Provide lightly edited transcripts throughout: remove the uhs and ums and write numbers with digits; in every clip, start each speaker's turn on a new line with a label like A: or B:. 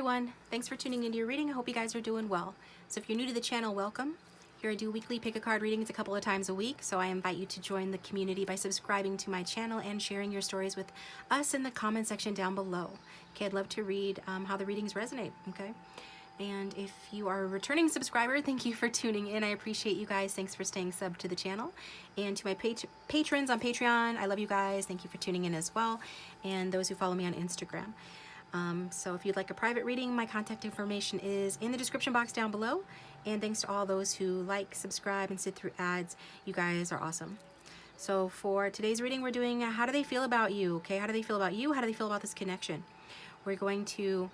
A: everyone. Thanks for tuning into your reading. I hope you guys are doing well. So if you're new to the channel, welcome. Here I do weekly pick a card readings a couple of times a week, so I invite you to join the community by subscribing to my channel and sharing your stories with us in the comment section down below. Okay, I'd love to read how the readings resonate, okay? And if you are a returning subscriber, thank you for tuning in. I appreciate you guys. Thanks for staying subbed to the channel. And to my patrons on Patreon, I love you guys. Thank you for tuning in as well. And those who follow me on Instagram. So if you'd like a private reading, my contact information is in the description box down below. And thanks to all those who like, subscribe, and sit through ads. You guys are awesome. So for today's reading, we're doing how do they feel about you? Okay, how do they feel about you? How do they feel about this connection? We're going to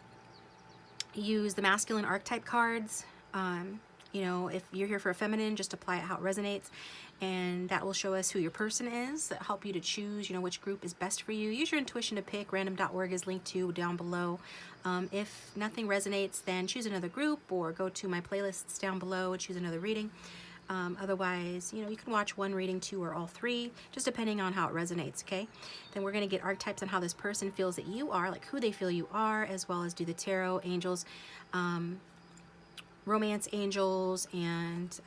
A: use the masculine archetype cards. You know, if you're here for a feminine, just apply it how it resonates, and that will show us who your person is, that help you to choose, you know, which group is best for you. Use your intuition to pick. Random.org is linked to down below. If nothing resonates, then choose another group or go to my playlists down below and choose another reading. Otherwise, you know, you can watch one reading, two, or all three, just depending on how it resonates, okay? Then we're going to get archetypes on how this person feels that you are, like who they feel you are, as well as do the tarot, angels, romance angels, and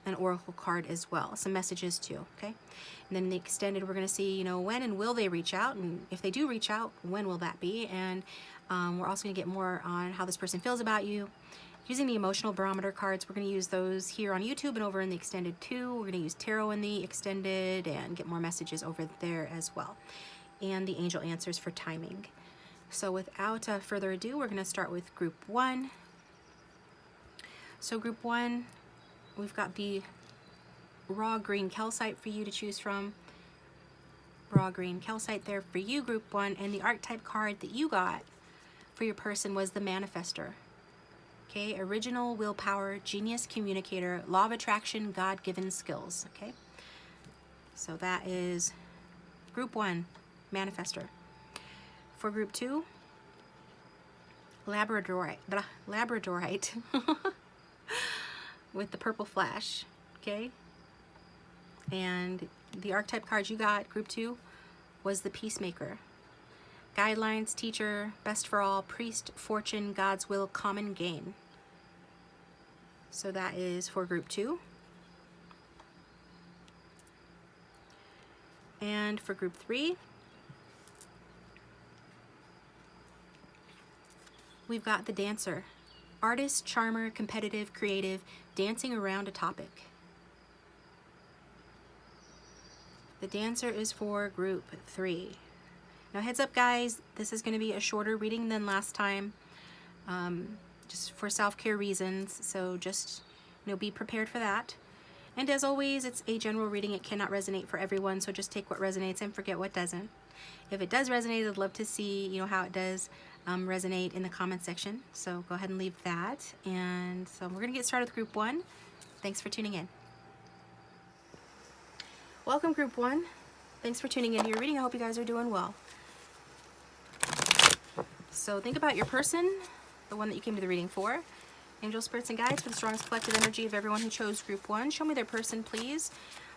A: an oracle card as well. Some messages too, okay? And then in the extended, we're going to see, you know, when and will they reach out, and if they do reach out, when will that be? And we're also going to get more on how this person feels about you. Using the emotional barometer cards, we're going to use those here on YouTube and over in the extended too. We're going to use tarot in the extended and get more messages over there as well. And the angel answers for timing. So without further ado, we're going to start with group one. So group one, we've got the raw green calcite for you to choose from. Raw green calcite there for you, group one. And the archetype card that you got for your person was the manifestor. Okay, original willpower, genius communicator, law of attraction, God-given skills. Okay, so that is group one, manifestor. For group two, Labradorite with the purple flash. Okay, and the archetype card you got, group two, was the peacemaker. Guidelines, teacher, best for all, priest, fortune, God's will, common gain. So that is for group two. And for group three, we've got the dancer. Artist, charmer, competitive, creative, dancing around a topic. The dancer is for group three. Now heads up guys, this is going to be a shorter reading than last time, just for self-care reasons, so just, you know, be prepared for that. And as always, it's a general reading. It cannot resonate for everyone, so just take what resonates and forget what doesn't. If it does resonate, I'd love to see, you know, how it does resonate in the comment section, so go ahead and leave that. And so we're going to get started with group one. Thanks for tuning in. Welcome group one. Thanks for tuning in to your reading. I hope you guys are doing well. So think about your person, the one that you came to the reading for. Angel, spirits, and guides, for the strongest collective energy of everyone who chose group one. Show me their person, please.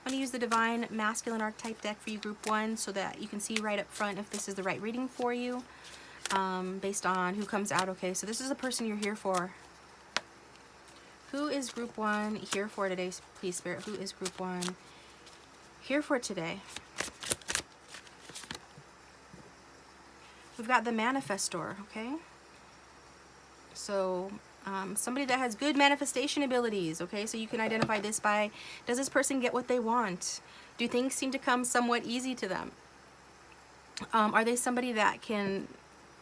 A: I'm going to use the divine masculine archetype deck for you, group one, so that you can see right up front if this is the right reading for you, based on who comes out. Okay, so this is the person you're here for. Who is group one here for today, please, Spirit? Who is group one here for today? We've got the manifestor, okay? So somebody that has good manifestation abilities, okay? So you can identify this by, does this person get what they want? Do things seem to come somewhat easy to them? Are they somebody that can,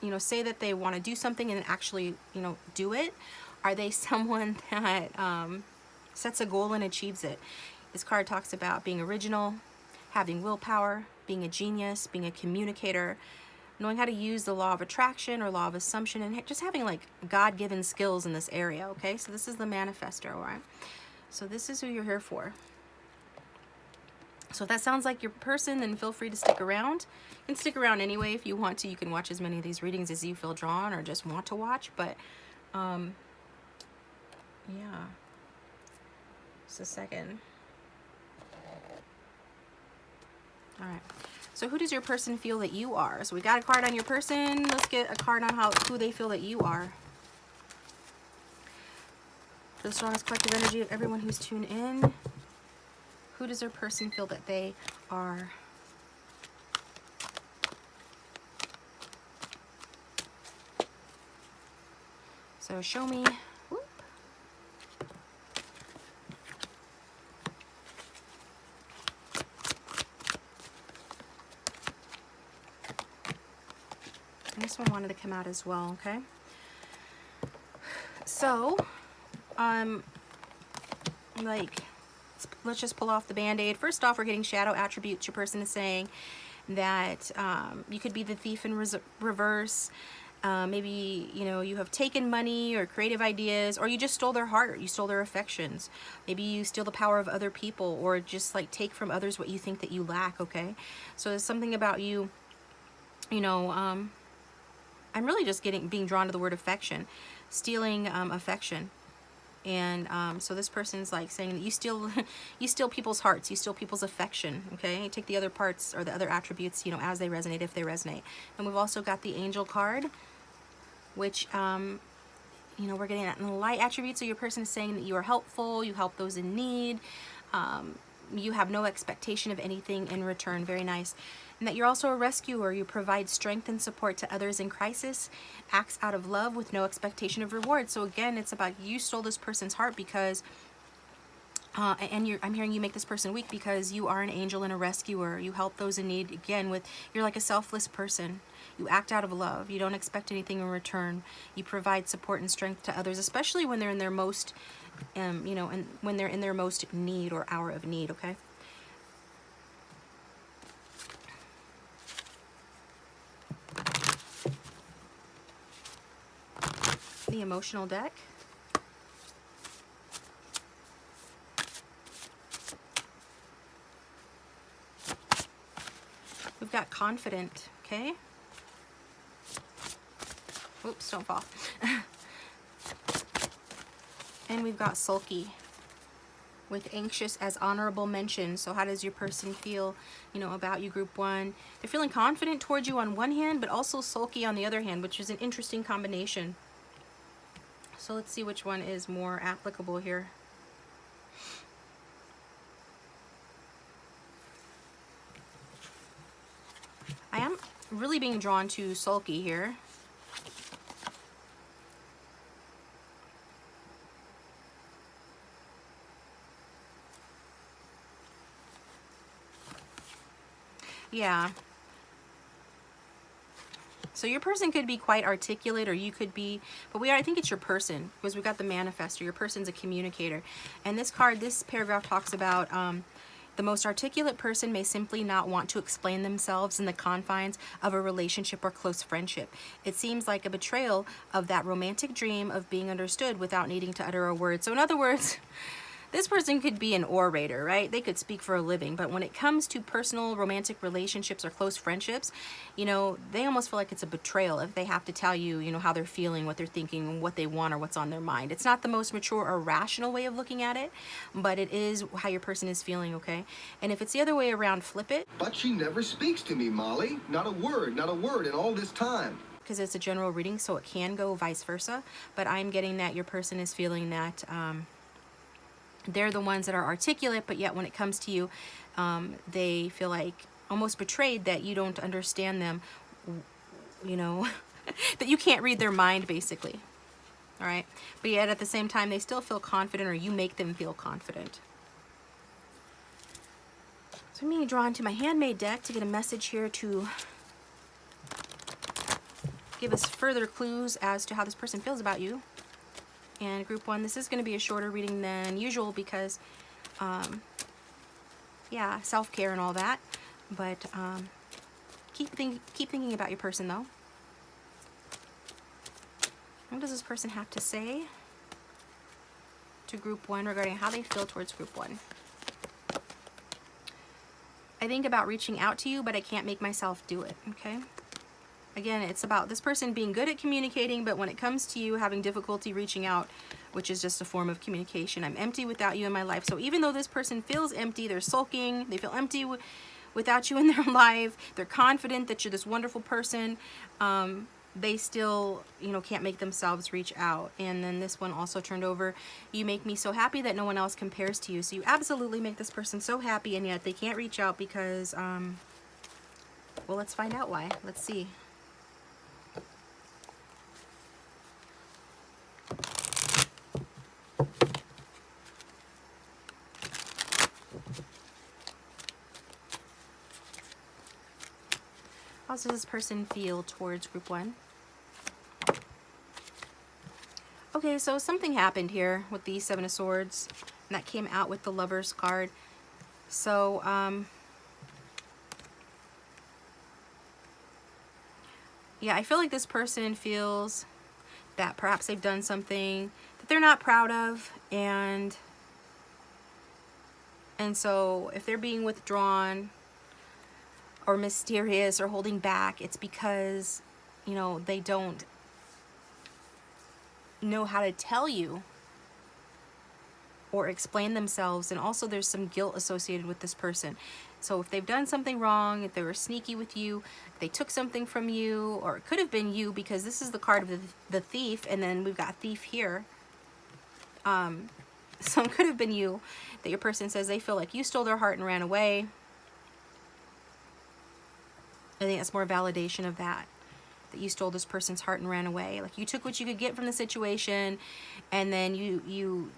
A: you know, say that they want to do something and actually, you know, do it? Are they someone that sets a goal and achieves it? This card talks about being original, having willpower, being a genius, being a communicator, knowing how to use the law of attraction or law of assumption, and just having like God-given skills in this area, okay? So this is the manifestor, all right? So this is who you're here for. So if that sounds like your person, then feel free to stick around. You can stick around anyway if you want to. You can watch as many of these readings as you feel drawn or just want to watch, but yeah. Just a second. All right. So who does your person feel that you are? So we got a card on your person. Let's get a card on who they feel that you are. For the strongest collective energy of everyone who's tuned in, who does their person feel that they are? So show me. Whoop. And this one wanted to come out as well, okay? So, like, let's just pull off the band-aid. First off, we're getting shadow attributes. Your person is saying that you could be the thief in reverse. Maybe, you know, you have taken money or creative ideas, or you just stole their heart, you stole their affections. Maybe you steal the power of other people, or just like take from others what you think that you lack, okay? So there's something about you, you know, I'm really just being drawn to the word affection, stealing affection. And so this person's like saying that you steal people's hearts, you steal people's affection, okay? You take the other parts or the other attributes, you know, as they resonate, if they resonate. And we've also got the angel card, which, you know, we're getting that in the light attributes. So your person is saying that you are helpful, you help those in need, you have no expectation of anything in return. Very nice. And that you're also a rescuer. You provide strength and support to others in crisis, acts out of love with no expectation of reward. So again, it's about you stole this person's heart because, and I'm hearing you make this person weak because you are an angel and a rescuer. You help those in need. Again, you're like a selfless person. You act out of love. You don't expect anything in return. You provide support and strength to others, especially when they're in their most, you know, and when they're in their most need or hour of need, okay? The emotional deck. We've got confident, okay? Oops, don't fall. And we've got sulky with anxious as honorable mention. So how does your person feel, you know, about you, group one? They're feeling confident towards you on one hand, but also sulky on the other hand, which is an interesting combination. So let's see which one is more applicable here. I am really being drawn to sulky here. Yeah. So your person could be quite articulate, or you could be, but I think it's your person, because we've got the manifestor. Your person's a communicator. And this card, this paragraph talks about the most articulate person may simply not want to explain themselves in the confines of a relationship or close friendship. It seems like a betrayal of that romantic dream of being understood without needing to utter a word. So in other words, this person could be an orator, right? They could speak for a living, but when it comes to personal romantic relationships or close friendships, you know, they almost feel like it's a betrayal if they have to tell you, you know, how they're feeling, what they're thinking, what they want, or what's on their mind. It's not the most mature or rational way of looking at it, but it is how your person is feeling, okay? And if it's the other way around, flip it.
B: But she never speaks to me, Molly. Not a word in all this time.
A: Because it's a general reading, so it can go vice versa, but I'm getting that your person is feeling that they're the ones that are articulate, but yet when it comes to you, they feel like almost betrayed that you don't understand them, you know, that you can't read their mind, basically. All right. But yet at the same time, they still feel confident, or you make them feel confident. So I'm being drawn to my handmade deck to get a message here to give us further clues as to how this person feels about you. And group one, this is going to be a shorter reading than usual because, yeah, self-care and all that. But keep thinking about your person, though. What does this person have to say to group one regarding how they feel towards group one? I think about reaching out to you, but I can't make myself do it, okay? Again, it's about this person being good at communicating, but when it comes to you having difficulty reaching out, which is just a form of communication. I'm empty without you in my life. So even though this person feels empty, they're sulking, they feel empty without you in their life, they're confident that you're this wonderful person, they still, you know, can't make themselves reach out. And then this one also turned over, you make me so happy that no one else compares to you. So you absolutely make this person so happy, and yet they can't reach out because, well, let's find out why. Let's see. How does this person feel towards group 1? Okay, so something happened here with the Seven of Swords, and that came out with the Lover's card. So, yeah, I feel like this person feels that perhaps they've done something that they're not proud of, and so if they're being withdrawn or mysterious or holding back, it's because, you know, they don't know how to tell you or explain themselves. And also there's some guilt associated with this person. So if they've done something wrong, if they were sneaky with you, if they took something from you, or it could have been you, because this is the card of the thief, and then we've got thief here. So it could have been you, that your person says they feel like you stole their heart and ran away. I think that's more validation of that you stole this person's heart and ran away. Like, you took what you could get from the situation, and then you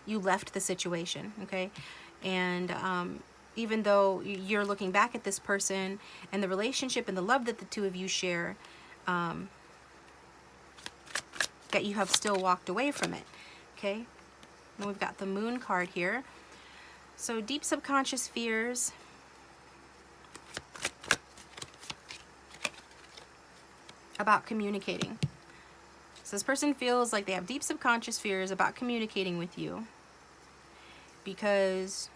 A: left the situation, okay? And even though you're looking back at this person and the relationship and the love that the two of you share, that you have still walked away from it, okay? And we've got the Moon card here. So deep subconscious fears. About communicating. So this person feels like they have deep subconscious fears about communicating with you because,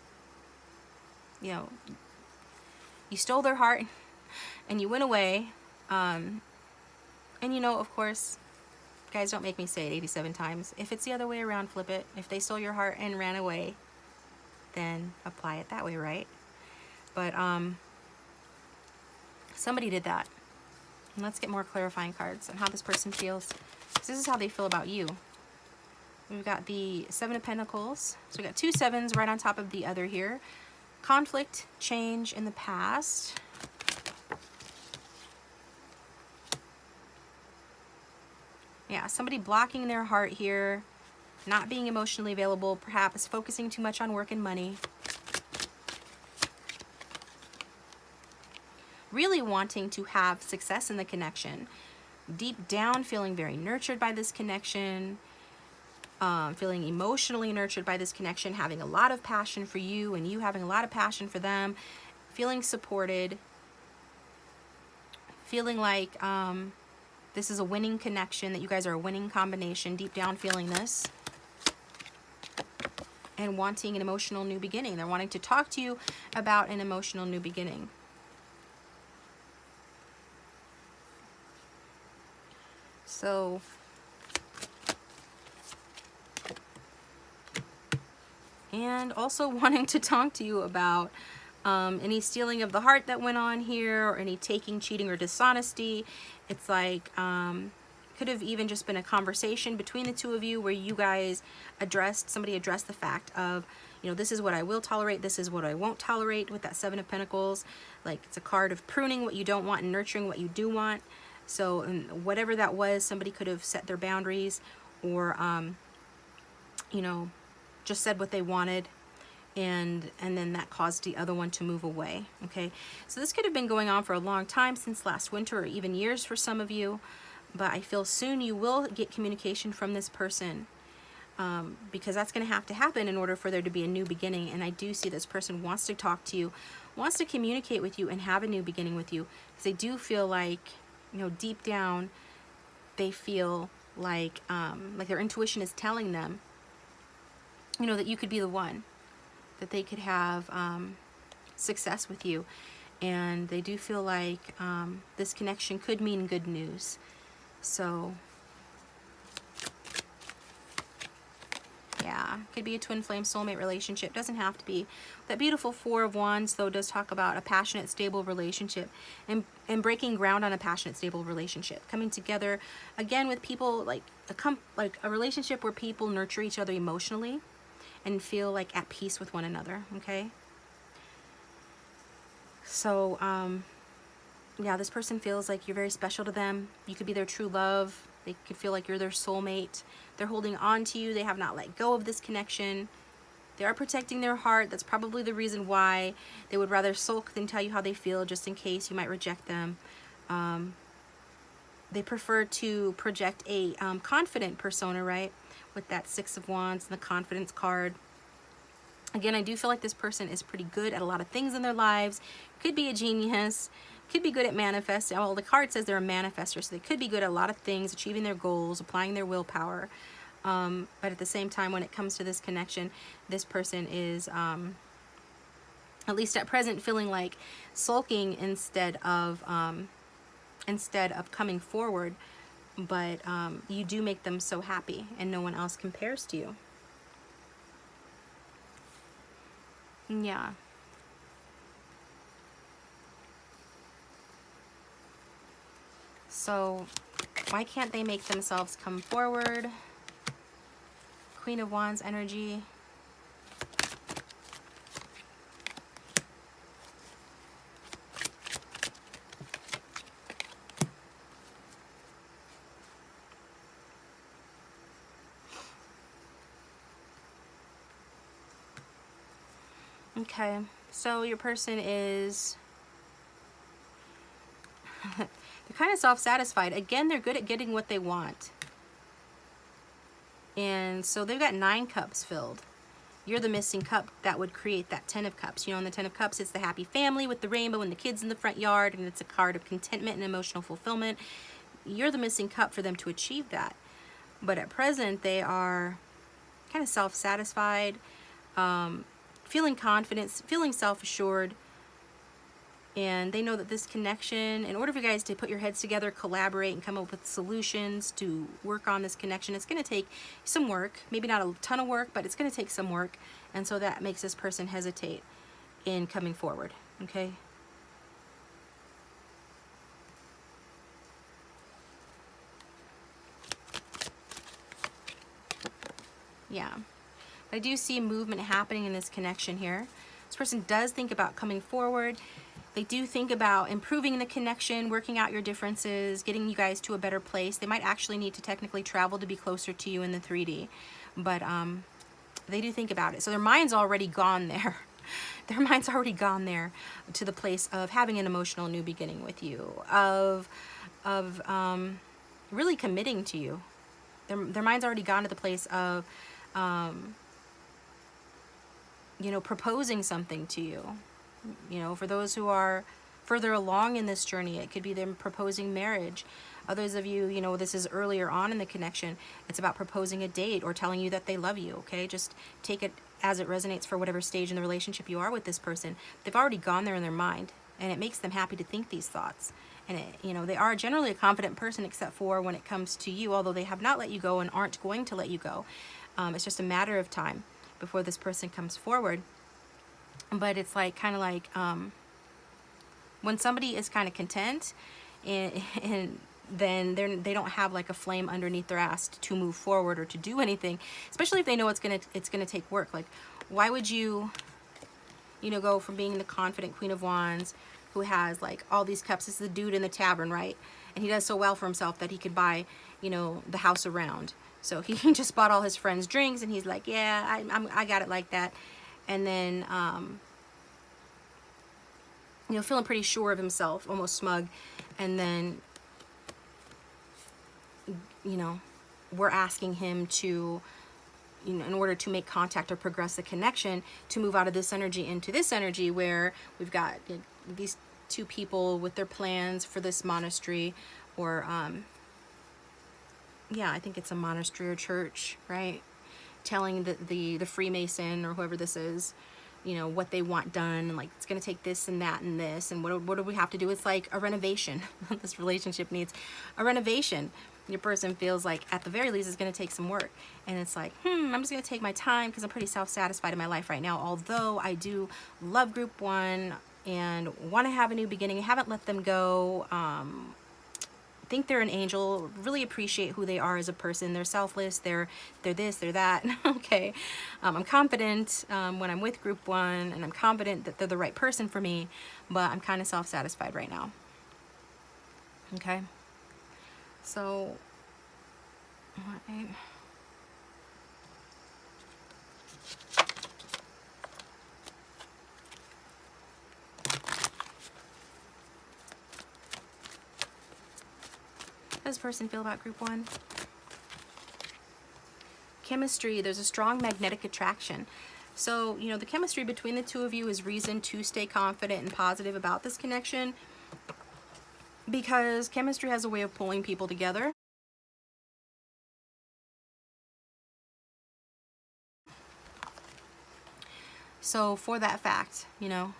A: you know, you stole their heart and you went away. And you know, of course, guys, don't make me say it 87 times. If it's the other way around, flip it. If they stole your heart and ran away, then apply it that way, right? But somebody did that. And let's get more clarifying cards on how this person feels. This is how they feel about you. We've got the Seven of Pentacles. So we got 2 sevens right on top of the other here. Conflict, change in the past. Yeah, somebody blocking their heart here, not being emotionally available, perhaps focusing too much on work and money. Really wanting to have success in the connection. Deep down, feeling very nurtured by this connection, feeling emotionally nurtured by this connection, having a lot of passion for you and you having a lot of passion for them, feeling supported, feeling like this is a winning connection, that you guys are a winning combination, deep down feeling this, and wanting an emotional new beginning. They're wanting to talk to you about an emotional new beginning. So and also wanting to talk to you about any stealing of the heart that went on here, or any taking, cheating, or dishonesty. It's like could have even just been a conversation between the two of you where you guys somebody addressed the fact of, you know, this is what I will tolerate, this is what I won't tolerate, with that Seven of Pentacles. Like, it's a card of pruning what you don't want and nurturing what you do want. So whatever that was, somebody could have set their boundaries, or you know, just said what they wanted, and then that caused the other one to move away. Okay, so this could have been going on for a long time, since last winter, or even years for some of you. But I feel soon you will get communication from this person, because that's going to have to happen in order for there to be a new beginning. And I do see this person wants to talk to you, wants to communicate with you, and have a new beginning with you, because they do feel like, you know, deep down, they feel like their intuition is telling them, you know, that you could be the one, that they could have success with you. And they do feel like this connection could mean good news. So, yeah. Yeah, could be a twin flame soulmate relationship. Doesn't have to be. That beautiful Four of Wands, though, does talk about a passionate, stable relationship and breaking ground on a passionate, stable relationship. Coming together, again, with people, like a relationship where people nurture each other emotionally and feel like at peace with one another, okay? So, yeah, this person feels like you're very special to them. You could be their true love. They could feel like you're their soulmate. They're holding on to you. They have not let go of this connection. They are protecting their heart. That's probably the reason why they would rather sulk than tell you how they feel, just in case you might reject them. They prefer to project a confident persona, right? With that Six of Wands and the confidence card. Again, I do feel like this person is pretty good at a lot of things in their lives. Could be a genius. Could be good at manifesting. Well, the card says they're a manifestor, so they could be good at a lot of things, achieving their goals, applying their willpower. But at the same time, when it comes to this connection, this person is, at least at present, feeling like sulking instead of coming forward. But you do make them so happy, and no one else compares to you. Yeah. So why can't they make themselves come forward? Queen of Wands energy. Okay, so your person is they're kind of self-satisfied. Again, they're good at getting what they want. And so they've got 9 cups filled. You're the missing cup that would create that 10 of cups. You know, in the 10 of cups, it's the happy family with the rainbow and the kids in the front yard, and it's a card of contentment and emotional fulfillment. You're the missing cup for them to achieve that. But at present, they are kind of self-satisfied, feeling confident, feeling self-assured, and they know that this connection, in order for you guys to put your heads together, collaborate, and come up with solutions to work on this connection, it's going to take some work. Maybe not a ton of work, but it's going to take some work. And so that makes this person hesitate in coming forward, okay? Yeah. I do see movement happening in this connection here. This person does think about coming forward. They do think about improving the connection, working out your differences, getting you guys to a better place. They might actually need to technically travel to be closer to you in the 3D, but they do think about it. So their mind's already gone there. Their mind's already gone there to the place of having an emotional new beginning with you, of really committing to you. Their mind's already gone to the place of, you know, proposing something to you. You know, for those who are further along in this journey, it could be them proposing marriage. Others of you, you know, this is earlier on in the connection. It's about proposing a date or telling you that they love you, okay? Just take it as it resonates for whatever stage in the relationship you are with this person. They've already gone there in their mind, and it makes them happy to think these thoughts. And, you know, they are generally a confident person, except for when it comes to you, although they have not let you go and aren't going to let you go. It's just a matter of time before this person comes forward. But it's like kind of like when somebody is kind of content and then they don't have like a flame underneath their ass to move forward or to do anything, especially if they know it's gonna take work. Like, why would you know, go from being the confident Queen of Wands who has like all these cups? This is the dude in the tavern, right? And he does so well for himself that he could buy, you know, the house around. So he just bought all his friends drinks, and he's like, yeah, I got it like that. And then, you know, feeling pretty sure of himself, almost smug. And then, you know, we're asking him to, you know, in order to make contact or progress the connection, to move out of this energy into this energy where we've got these 2 people with their plans for this monastery, or, yeah, I think it's a monastery or church, right? Telling the Freemason or whoever this is, you know, what they want done, and like, it's going to take this and that and this, and what do we have to do? It's like a renovation. This relationship needs a renovation. your person feels like at the very least it's going to take some work, and it's like, I'm just going to take my time because I'm pretty self-satisfied in my life right now, although I do love group 1 and want to have a new beginning. I haven't let them go. Think they're an angel, really appreciate who they are as a person. They're selfless, they're this, they're that. Okay, I'm confident when I'm with group 1, and I'm confident that they're the right person for me, but I'm kind of self-satisfied right now. Okay, so how does this person feel about group 1? Chemistry, there's a strong magnetic attraction. So, you know, the chemistry between the two of you is reason to stay confident and positive about this connection, because chemistry has a way of pulling people together. So for that fact, you know,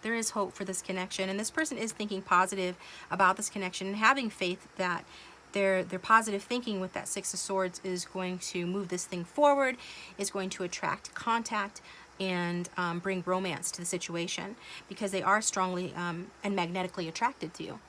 A: there is hope for this connection, and this person is thinking positive about this connection and having faith that their positive thinking with that Six of Swords is going to move this thing forward, is going to attract contact and bring romance to the situation, because they are strongly and magnetically attracted to you.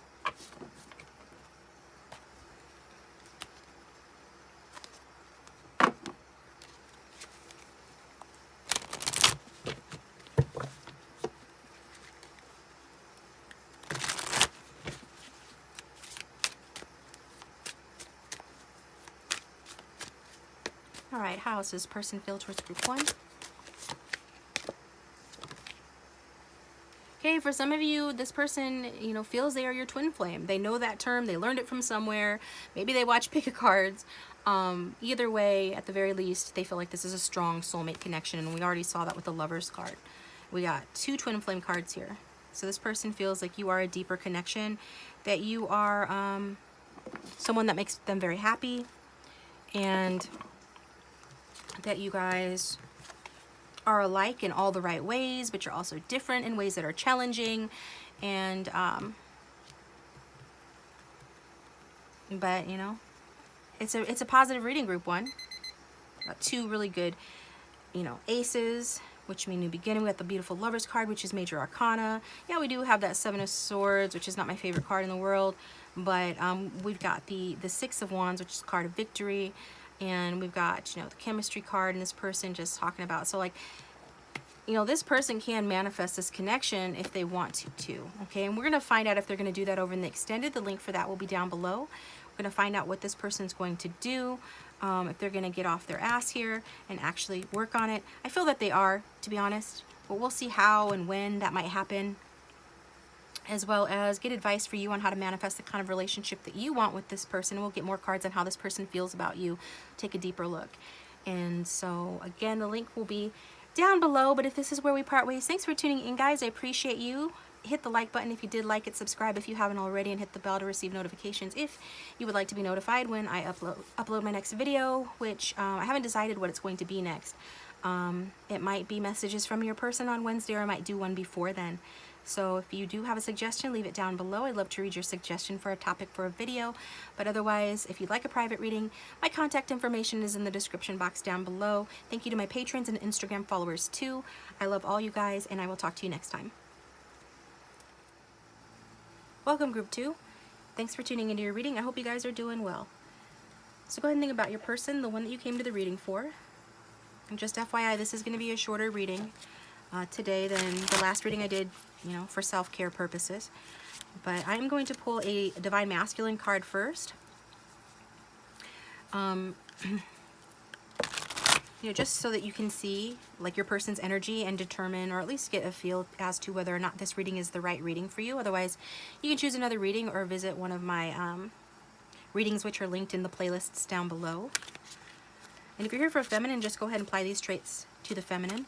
A: All right, how does this person feel towards group 1? Okay, for some of you, this person, you know, feels they are your twin flame. They know that term. They learned it from somewhere. Maybe they watch pick a cards. Either way, at the very least, they feel like this is a strong soulmate connection, and we already saw that with the Lovers card. We got 2 twin flame cards here. So this person feels like you are a deeper connection, that you are someone that makes them very happy, and that you guys are alike in all the right ways, but you're also different in ways that are challenging. And but you know, it's a positive reading, group 1. Got 2 really good, you know, aces, which mean new beginning. We got the beautiful Lovers card, which is major arcana. Yeah, we do have that 7 of Swords, which is not my favorite card in the world, but we've got the 6 of Wands, which is a card of victory. And we've got, you know, the chemistry card, and this person just talking about, so like, you know, this person can manifest this connection if they want to, okay? And we're going to find out if they're going to do that over in the extended. The link for that will be down below. We're going to find out what this person's going to do, if they're going to get off their ass here and actually work on it. I feel that they are, to be honest, but we'll see how and when that might happen, as well as get advice for you on how to manifest the kind of relationship that you want with this person. We'll get more cards on how this person feels about you, take a deeper look. And so again, the link will be down below, but if this is where we part ways, thanks for tuning in, guys. I appreciate you. Hit the like button if you did like it, subscribe if you haven't already, and hit the bell to receive notifications if you would like to be notified when I upload my next video, which I haven't decided what it's going to be next. It might be messages from your person on Wednesday, or I might do one before then. So if you do have a suggestion, leave it down below. I'd love to read your suggestion for a topic for a video. But otherwise, if you'd like a private reading, my contact information is in the description box down below. Thank you to my patrons and Instagram followers too. I love all you guys, and I will talk to you next time. Welcome, group 2. Thanks for tuning into your reading. I hope you guys are doing well. So go ahead and think about your person, the one that you came to the reading for. And just FYI, this is going to be a shorter reading today than the last reading I did, you know, for self-care purposes. But I'm going to pull a Divine Masculine card first. You know, just so that you can see like your person's energy and determine, or at least get a feel as to whether or not this reading is the right reading for you. Otherwise, you can choose another reading or visit one of my readings, which are linked in the playlists down below. And if you're here for a feminine, just go ahead and apply these traits to the feminine.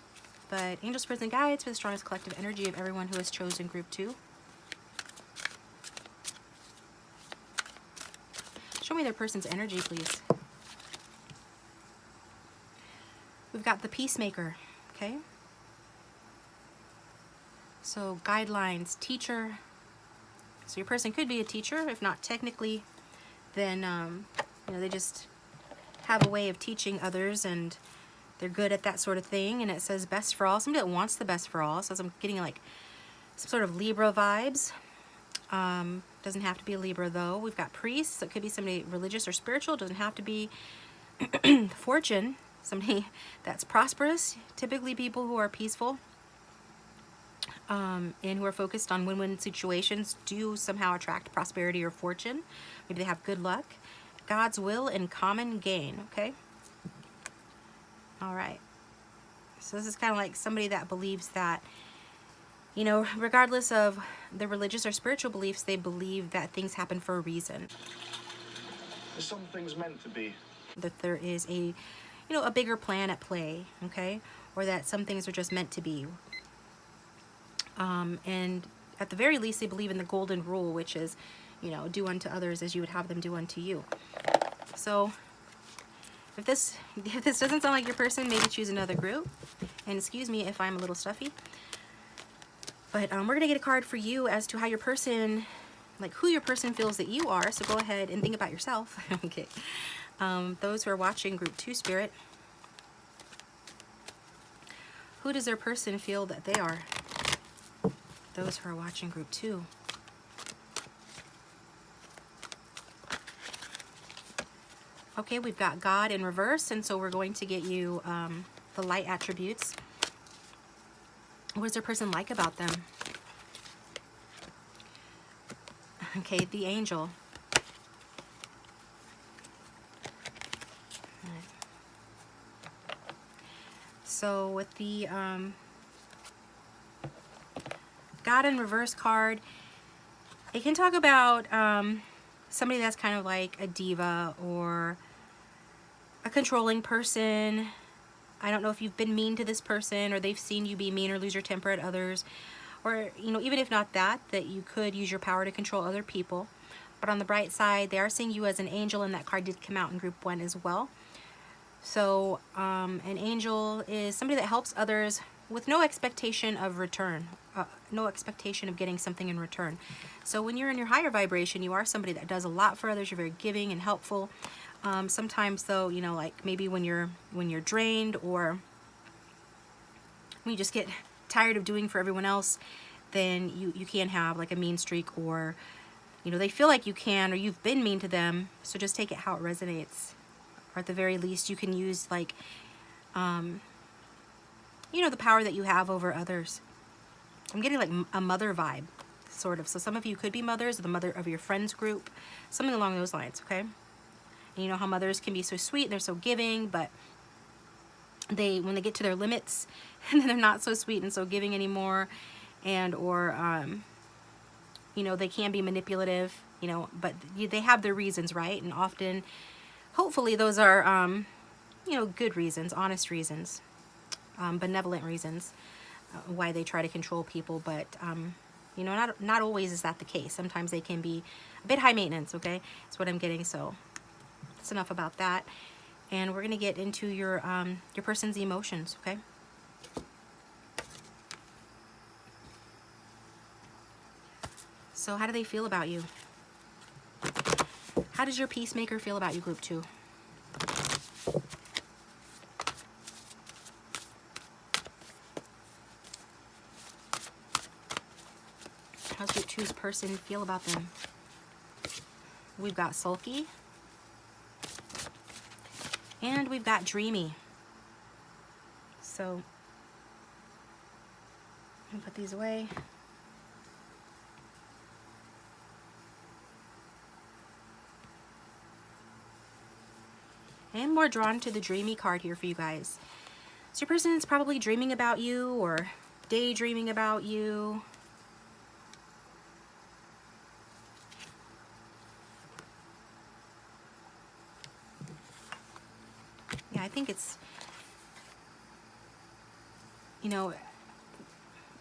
A: But angels, spirits, and guides for the strongest collective energy of everyone who has chosen group 2. Show me their person's energy, please. We've got the Peacemaker, okay? So guidelines, teacher. So your person could be a teacher, if not technically then you know, they just have a way of teaching others, and they're good at that sort of thing. And it says best for all, somebody that wants the best for all. So I'm getting like some sort of Libra vibes. Doesn't have to be a Libra though. We've got priests, so it could be somebody religious or spiritual. Doesn't have to be fortune, somebody that's prosperous, typically people who are peaceful, and who are focused on win-win situations do somehow attract prosperity or fortune. Maybe they have good luck. God's will and common gain, okay? All right. So this is kind of like somebody that believes that, you know, regardless of the religious or spiritual beliefs, they believe that things happen for a reason.
C: Some things meant to be.
A: That there is a, you know, a bigger plan at play, okay? Or that some things are just meant to be. And at the very least, they believe in the golden rule, which is, you know, do unto others as you would have them do unto you. So if this doesn't sound like your person, maybe choose another group. And excuse me if I'm a little stuffy. But we're going to get a card for you as to how your person, like who your person feels that you are. So go ahead and think about yourself. Okay. Those who are watching group 2 spirit, who does their person feel that they are? Those who are watching group 2. Okay, we've got God in reverse, and so we're going to get you the light attributes. What is their person like about them? Okay, the angel. So with the God in reverse card, it can talk about somebody that's kind of like a diva or a controlling person. I don't know if you've been mean to this person, or they've seen you be mean or lose your temper at others, or, you know, even if not that you could use your power to control other people. But on the bright side, they are seeing you as an angel, and that card did come out in group 1 as well. So an angel is somebody that helps others with no expectation of return, no expectation of getting something in return. So when you're in your higher vibration, you are somebody that does a lot for others. You're very giving and helpful. Sometimes though, you know, like maybe when you're drained, or when you just get tired of doing for everyone else, then you can have like a mean streak, or, you know, they feel like you can, or you've been mean to them. So just take it how it resonates. Or at the very least, you can use like, you know, the power that you have over others. I'm getting like a mother vibe, sort of. So some of you could be mothers, or the mother of your friends group, something along those lines, okay? And you know how mothers can be so sweet, they're so giving, but when they get to their limits, and then they're not so sweet and so giving anymore, and or you know, they can be manipulative, you know, but they have their reasons, right? And often, hopefully, those are you know, good reasons, honest reasons, benevolent reasons why they try to control people. But you know, not always is that the case. Sometimes they can be a bit high maintenance, okay? That's what I'm getting. So that's enough about that. And we're gonna get into your person's emotions, okay? So how do they feel about you? How does your peacemaker feel about you, group 2? How's group 2's person feel about them? We've got sulky. And we've got dreamy. So, I'm gonna put these away. And we're drawn to the dreamy card here for you guys. So your person is probably dreaming about you, or daydreaming about you. Yeah, I think it's, you know,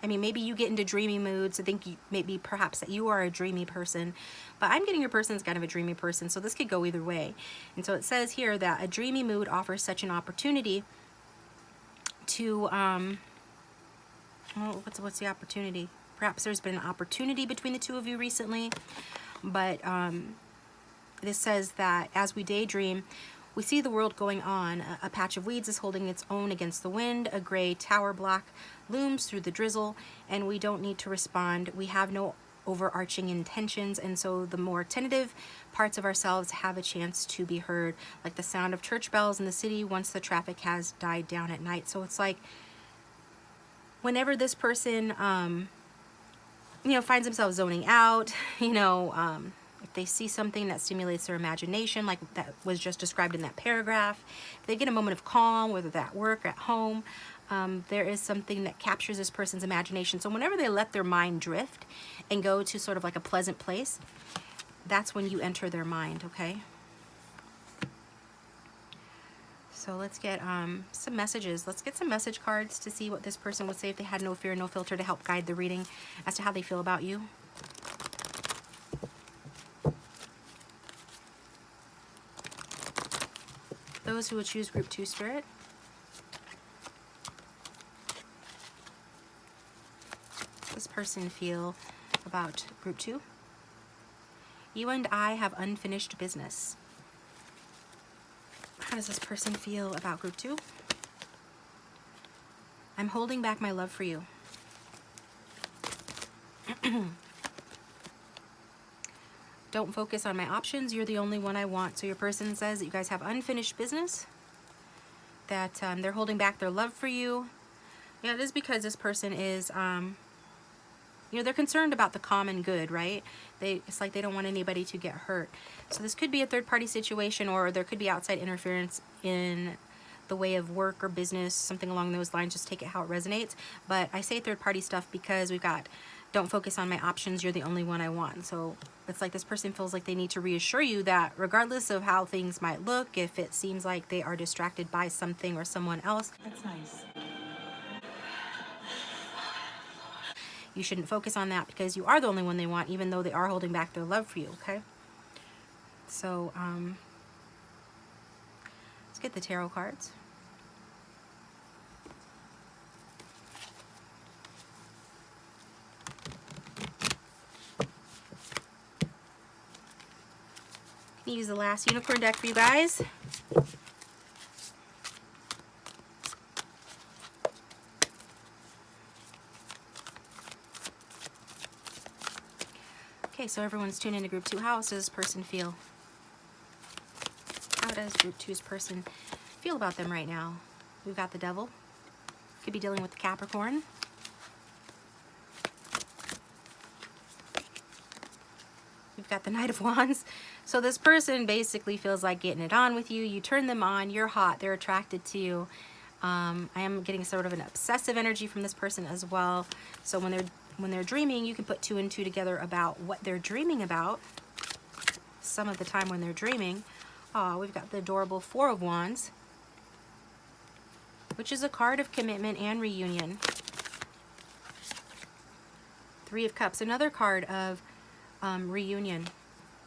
A: I mean, maybe you get into dreamy moods. I think maybe perhaps that you are a dreamy person, but I'm getting your person's kind of a dreamy person, so this could go either way. And so it says here that a dreamy mood offers such an opportunity to, well, what's the opportunity? Perhaps there's been an opportunity between the two of you recently, but this says that as we daydream, we see the world going on. A patch of weeds is holding its own against the wind. A gray tower block looms through the drizzle, and we don't need to respond. We have no overarching intentions, and so the more tentative parts of ourselves have a chance to be heard, like the sound of church bells in the city once the traffic has died down at night. So it's like whenever this person, you know, finds themselves zoning out, you know, if they see something that stimulates their imagination, like that was just described in that paragraph, if they get a moment of calm, whether at work or at home, there is something that captures this person's imagination. So whenever they let their mind drift and go to sort of like a pleasant place, that's when you enter their mind, okay? So let's get some messages. Let's get some message cards to see what this person would say if they had no fear, no filter, to help guide the reading as to how they feel about you. Those who would choose group 2 spirit. This person feel about group 2. You and I have unfinished business. How does this person feel about group 2? I'm holding back my love for you. Don't focus on my options. You're the only one I want. So your person says that you guys have unfinished business, that they're holding back their love for you. Yeah, it is because this person is, you know, they're concerned about the common good, right? It's like they don't want anybody to get hurt. So this could be a third-party situation, or there could be outside interference in the way of work or business, something along those lines. Just take it how it resonates. But I say third-party stuff because we've got, don't focus on my options, you're the only one I want. So it's like this person feels like they need to reassure you that regardless of how things might look, if it seems like they are distracted by something or someone else,
D: That's nice.
A: you shouldn't focus on that because you are the only one they want, even though they are holding back their love for you, okay? So, let's get the tarot cards. Can use the last unicorn deck for you guys. Okay, so everyone's tuned into group 2. How does this person feel? How does group 2's person feel about them right now? We've got the devil. Could be dealing with the Capricorn. We've got the Knight of Wands. So this person basically feels like getting it on with you. You turn them on, you're hot, they're attracted to you. I am getting sort of an obsessive energy from this person as well. So when they're dreaming, you can put 2 and 2 together about what they're dreaming about. Some of the time when they're dreaming. We've got the adorable 4 of Wands, which is a card of commitment and reunion. 3 of Cups, another card of reunion.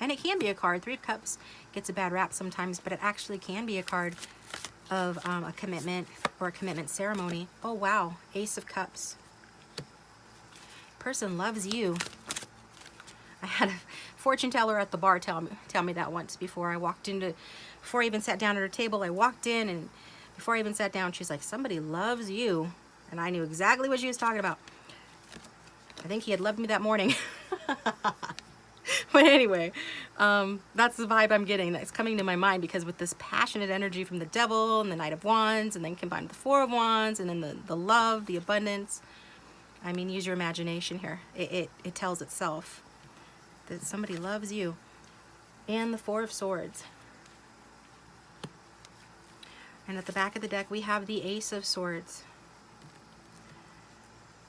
A: And it can be a card. 3 of Cups gets a bad rap sometimes, but it actually can be a card of a commitment or a commitment ceremony. Oh, wow. Ace of Cups. Person loves you. I had a fortune teller at the bar tell me that once before I even sat down at her table. I walked in, and before I even sat down, she's like, somebody loves you. And I knew exactly what she was talking about. I think he had loved me that morning. But anyway, that's the vibe I'm getting. That's coming to my mind because with this passionate energy from the devil and the Knight of Wands, and then combined with the 4 of Wands, and then the love, the abundance. I mean, use your imagination here. It tells itself that somebody loves you. And the 4 of Swords. And at the back of the deck, we have the Ace of Swords.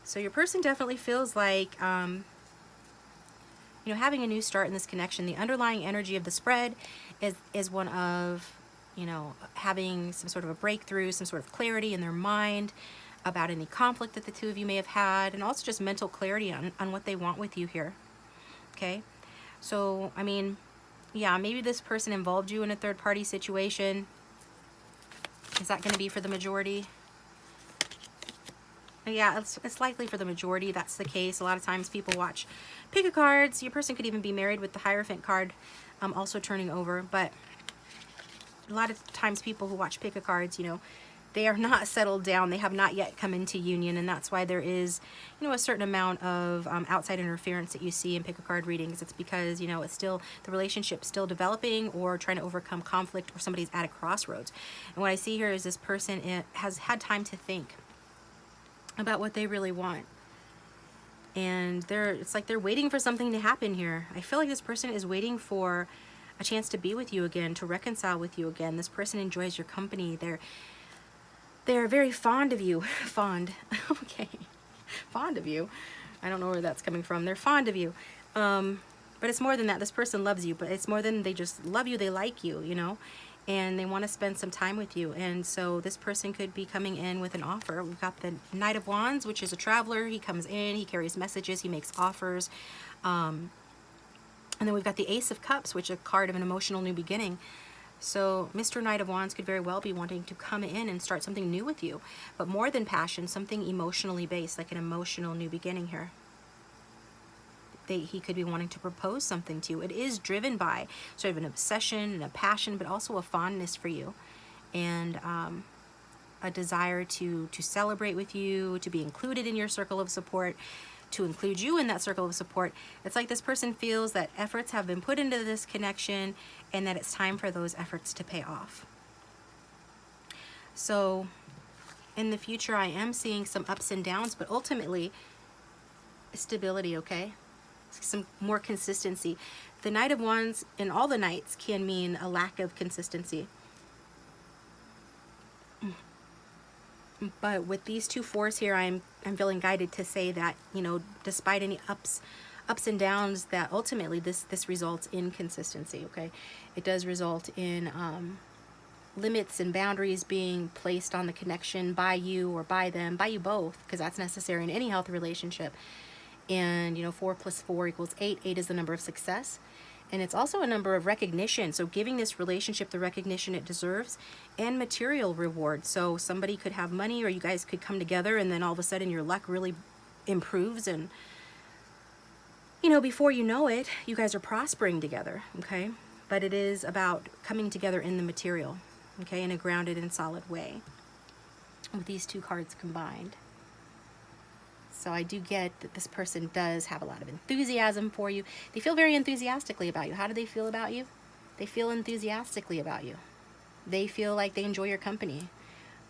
A: So your person definitely feels like, you know, having a new start in this connection. The underlying energy of the spread is one of, you know, having some sort of a breakthrough, some sort of clarity in their mind about any conflict that the two of you may have had, and also just mental clarity on what they want with you here. Okay? So, I mean, yeah, maybe this person involved you in a third-party situation. Is that going to be for the majority? Yeah, it's likely for the majority that's the case. A lot of times people watch pick a cards. Your person could even be married with the Hierophant card also turning over. But a lot of times people who watch pick a cards, you know, they are not settled down. They have not yet come into union, and that's why there is, you know, a certain amount of outside interference that you see in pick a card readings. It's because, you know, it's still, the relationship's still developing or trying to overcome conflict, or somebody's at a crossroads. And what I see here is this person has had time to think about what they really want. And it's like they're waiting for something to happen here. I feel like this person is waiting for a chance to be with you again, to reconcile with you again. This person enjoys your company. They're very fond of you. Fond. Okay. Fond of you. I don't know where that's coming from. They're fond of you. But it's more than that. This person loves you, but it's more than they just love you. They like you, you know, and they want to spend some time with you. And so this person could be coming in with an offer. We've got the Knight of Wands, which is a traveler. He comes in, he carries messages, he makes offers. And then we've got the Ace of Cups, which is a card of an emotional new beginning. So Mr. Knight of Wands could very well be wanting to come in and start something new with you, but more than passion, something emotionally based, like an emotional new beginning here. He could be wanting to propose something to you. It is driven by sort of an obsession and a passion, but also a fondness for you, and a desire to celebrate with you, to be included in your circle of support, to include you in that circle of support. It's like this person feels that efforts have been put into this connection and that it's time for those efforts to pay off. So in the future, I am seeing some ups and downs, but ultimately stability, okay? Some more consistency. The Knight of Wands in all the Knights can mean a lack of consistency. But with these two fours here, I'm feeling guided to say that, you know, despite any ups and downs, that ultimately this results in consistency, okay? It does result in limits and boundaries being placed on the connection by you or by them, by you both, because that's necessary in any healthy relationship. And, you know, 4 + 4 = 8. 8 is the number of success. And it's also a number of recognition. So giving this relationship the recognition it deserves, and material reward. So somebody could have money, or you guys could come together, and then all of a sudden your luck really improves, and, you know, before you know it, you guys are prospering together, okay? But it is about coming together in the material, okay, in a grounded and solid way with these two cards combined. So I do get that this person does have a lot of enthusiasm for you. They feel very enthusiastically about you. How do they feel about you? They feel enthusiastically about you. They feel like they enjoy your company.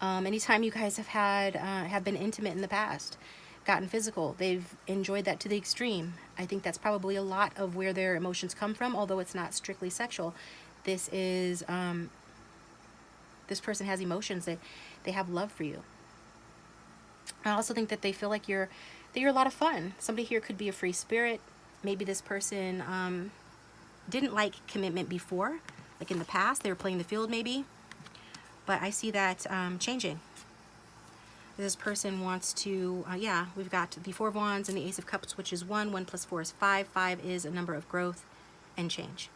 A: Anytime you guys have been intimate in the past, gotten physical, they've enjoyed that to the extreme. I think that's probably a lot of where their emotions come from, although it's not strictly sexual. This is, this person has emotions, that they have love for you. I also think that they feel like you're a lot of fun. Somebody here could be a free spirit. Maybe this person didn't like commitment before, like in the past. They were playing the field maybe. But I see that changing. This person wants to, yeah, we've got the 4 of Wands and the Ace of Cups, which is 1. 1 + 4 is 5. 5 is a number of growth and change.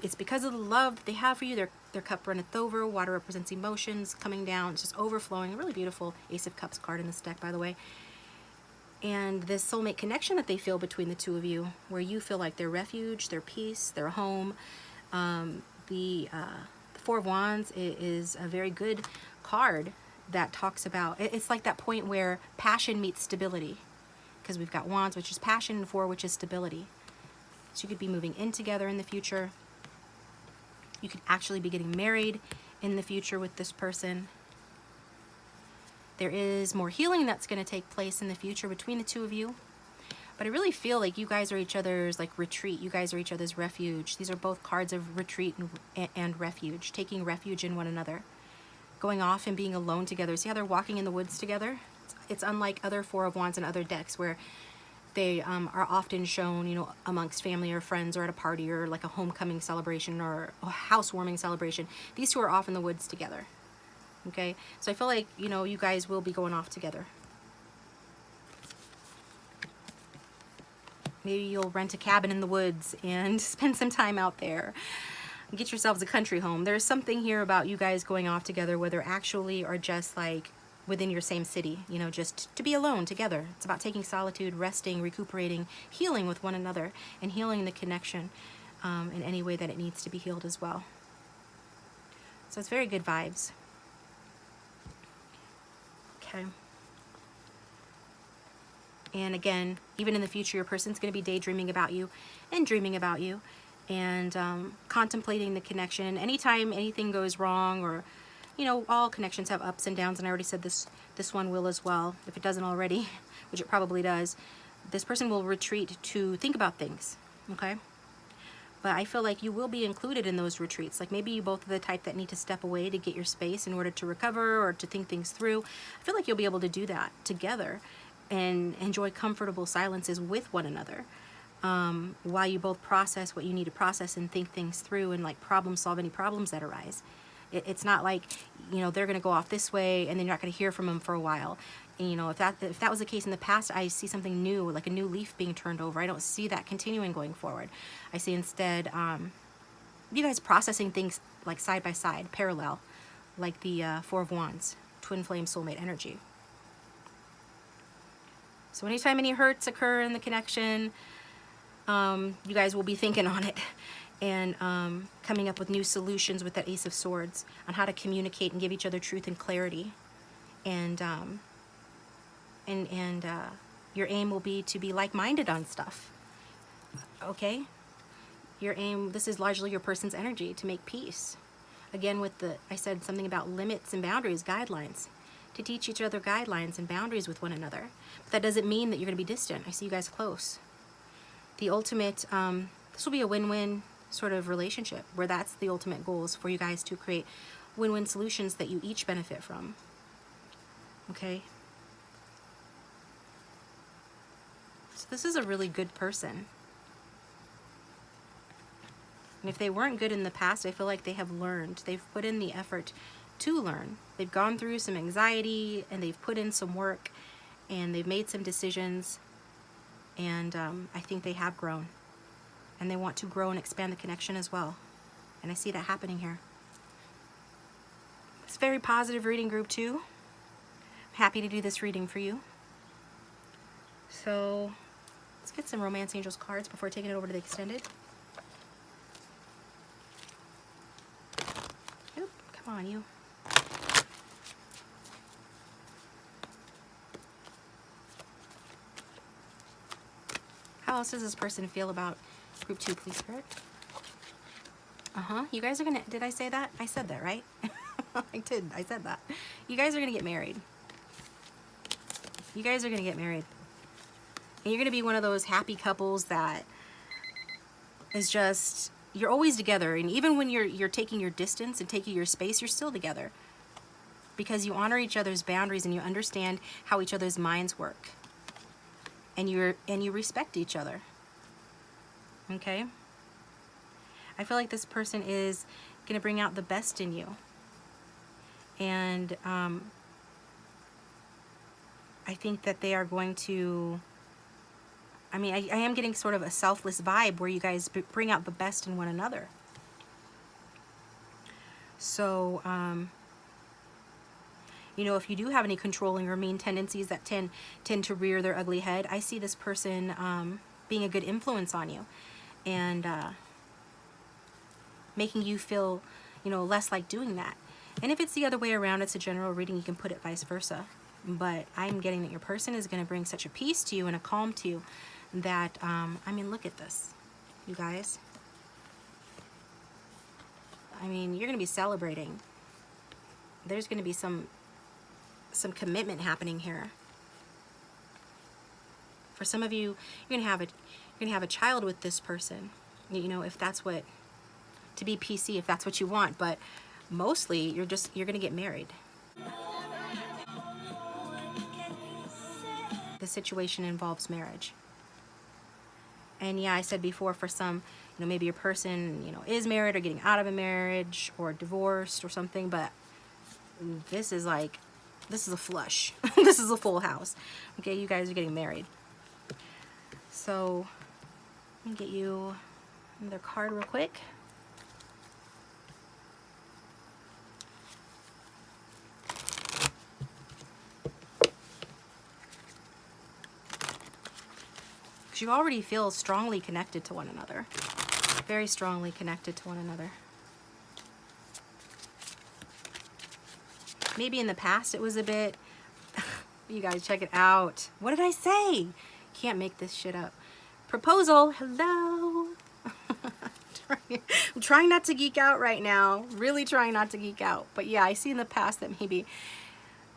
A: It's because of the love that they have for you. Their cup runneth over. Water represents emotions coming down. It's just overflowing. A really beautiful Ace of Cups card in this deck, by the way. And this soulmate connection that they feel between the two of you, where you feel like their refuge, their peace, their home. The 4 of Wands is a very good card that talks about, it's like that point where passion meets stability. Because we've got Wands, which is passion, and 4, which is stability. So you could be moving in together in the future. You could actually be getting married in the future with this person. There is more healing that's going to take place in the future between the two of you. But I really feel like you guys are each other's like retreat. You guys are each other's refuge. These are both cards of retreat and refuge, taking refuge in one another, going off and being alone together. See how they're walking in the woods together? It's unlike other 4 of Wands and other decks where they are often shown, you know, amongst family or friends, or at a party, or like a homecoming celebration or a housewarming celebration. These two are off in the woods together. Okay, so I feel like, you know, you guys will be going off together. Maybe you'll rent a cabin in the woods and spend some time out there. Get yourselves a country home. There's something here about you guys going off together, whether actually or just like within your same city, you know, just to be alone together. It's about taking solitude, resting, recuperating, healing with one another, and healing the connection. in any way that it needs to be healed as well. So it's very good vibes. Okay. And again, even in the future, your person's going to be daydreaming about you and dreaming about you and contemplating the connection. Anytime anything goes wrong, or, you know, all connections have ups and downs, and I already said this one will as well, if it doesn't already, which it probably does. This person will retreat to think about things, okay? But I feel like you will be included in those retreats. Like maybe you both are the type that need to step away to get your space in order to recover or to think things through. I feel like you'll be able to do that together and enjoy comfortable silences with one another, while you both process what you need to process and think things through and like problem solve any problems that arise. It's not like, you know, they're going to go off this way and then you're not going to hear from them for a while. And, you know, if that was the case in the past, I see something new, like a new leaf being turned over. I don't see that continuing going forward. I see instead you guys processing things like side by side, parallel, like the Four of Wands, twin flame soulmate energy. So anytime any hurts occur in the connection, you guys will be thinking on it and coming up with new solutions with that Ace of Swords on how to communicate and give each other truth and clarity. And your aim will be to be like-minded on stuff. Okay? Your aim, this is largely your person's energy, to make peace. Again, with I said something about limits and boundaries, guidelines. To teach each other guidelines and boundaries with one another. But that doesn't mean that you're going to be distant. I see you guys close. The ultimate, this will be a win-win sort of relationship, where that's the ultimate goal, is for you guys to create win-win solutions that you each benefit from. Okay? So this is a really good person. And if they weren't good in the past, I feel like they have learned. They've put in the effort to learn. They've gone through some anxiety and they've put in some work and they've made some decisions, and I think they have grown, and they want to grow and expand the connection as well, and I see that happening here. It's a very positive reading, group 2. I'm happy to do this reading for you. So let's get some Romance Angels cards before taking it over to the extended. Oop, come on, you. How else does this person feel about group 2, please, Spirit? You guys are gonna, did I say that? I said that, right? I did, I said that. You guys are gonna get married. You guys are gonna get married. And you're gonna be one of those happy couples that is just, you're always together. And even when you're taking your distance and taking your space, you're still together. Because you honor each other's boundaries and you understand how each other's minds work. And you respect each other. Okay? I feel like this person is going to bring out the best in you. And I think that they are going to, I mean, I am getting sort of a selfless vibe where you guys bring out the best in one another. So, you know, if you do have any controlling or mean tendencies that tend to rear their ugly head, I see this person being a good influence on you and making you feel, you know, less like doing that. And if it's the other way around, it's a general reading, you can put it vice versa. But I'm getting that your person is going to bring such a peace to you and a calm to you that, I mean, look at this, you guys. I mean, you're going to be celebrating. There's going to be some commitment happening here. For some of you, you're gonna have a child with this person. You know, if that's what, to be PC, if that's what you want. But mostly, you're gonna get married. The situation involves marriage. And yeah, I said before, for some, you know, maybe your person, you know, is married or getting out of a marriage or divorced or something. But this is like, this is a flush. This is a full house. Okay, you guys are getting married. So, let me get you another card real quick. Because you already feel strongly connected to one another. very strongly connected to one another. Maybe in the past it was a bit, you guys check it out. What did I say? Can't make this shit up. Proposal, hello. I'm trying not to geek out right now. Really trying not to geek out. But yeah, I see in the past that maybe,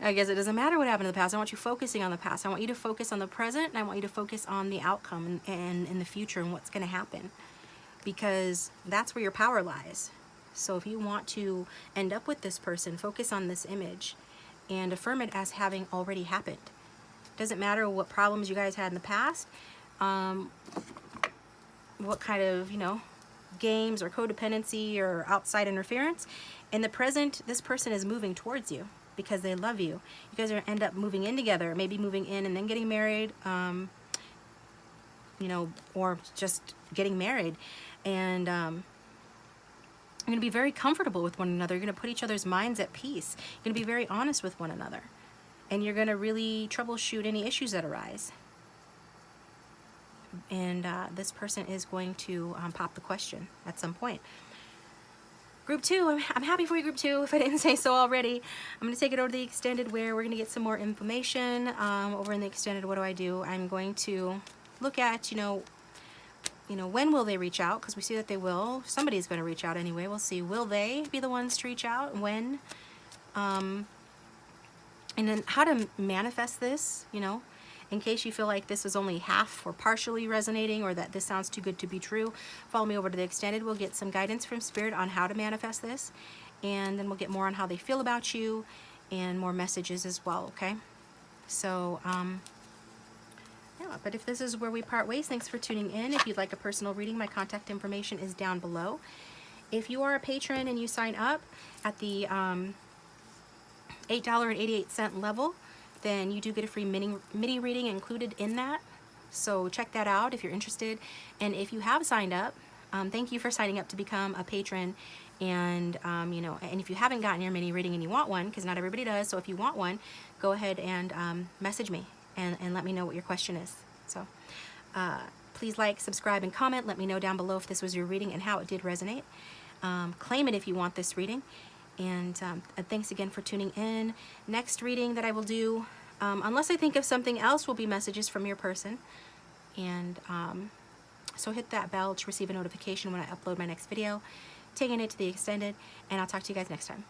A: I guess it doesn't matter what happened in the past. I want you focusing on the past. I want you to focus on the present, and I want you to focus on the outcome and in the future and what's going to happen. Because that's where your power lies. So if you want to end up with this person, focus on this image and affirm it as having already happened. Doesn't matter what problems you guys had in the past, what kind of, you know, games or codependency or outside interference. In the present, this person is moving towards you because they love you. You guys are going to end up moving in together, maybe moving in and then getting married, you know, or just getting married. And you're going to be very comfortable with one another. You're going to put each other's minds at peace. You're going to be very honest with one another. And you're going to really troubleshoot any issues that arise. And this person is going to pop the question at some point. Group 2, I'm happy for you, Group 2, if I didn't say so already. I'm going to take it over to the extended where we're going to get some more information. Over in the extended, what do? I'm going to look at, you know, when will they reach out? Because we see that they will. Somebody's going to reach out anyway. We'll see. Will they be the ones to reach out? When? And then how to manifest this, you know, in case you feel like this is only half or partially resonating or that this sounds too good to be true. Follow me over to the extended. We'll get some guidance from Spirit on how to manifest this. And then we'll get more on how they feel about you and more messages as well, okay? So, yeah, but if this is where we part ways, thanks for tuning in. If you'd like a personal reading, my contact information is down below. If you are a patron and you sign up at the $8.88 level, then you do get a free mini reading included in that. So check that out if you're interested. And if you have signed up, thank you for signing up to become a patron. And you know, and if you haven't gotten your mini reading and you want one, because not everybody does, so if you want one, go ahead and message me and let me know what your question is. So please like, subscribe, and comment. Let me know down below if this was your reading and how it did resonate. Claim it if you want this reading. And thanks again for tuning in. Next reading that I will do, unless I think of something else, will be messages from your person. And so hit that bell to receive a notification when I upload my next video. Taking it to the extended, and I'll talk to you guys next time.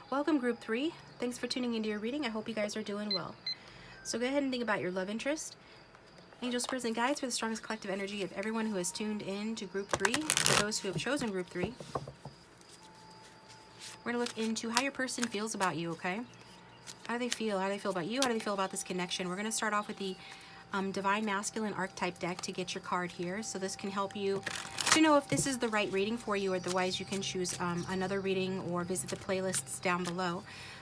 A: Welcome, Group 3. Thanks for tuning into your reading. I hope you guys are doing well. So go ahead and think about your love interest. Angels, spirits, and guides for the strongest collective energy of everyone who has tuned in to Group 3. For those who have chosen Group 3, we're going to look into how your person feels about you, okay? How do they feel? How do they feel about you? How do they feel about this connection? We're going to start off with the Divine Masculine Archetype deck to get your card here. So this can help you to know if this is the right reading for you. Otherwise, you can choose another reading or visit the playlists down below.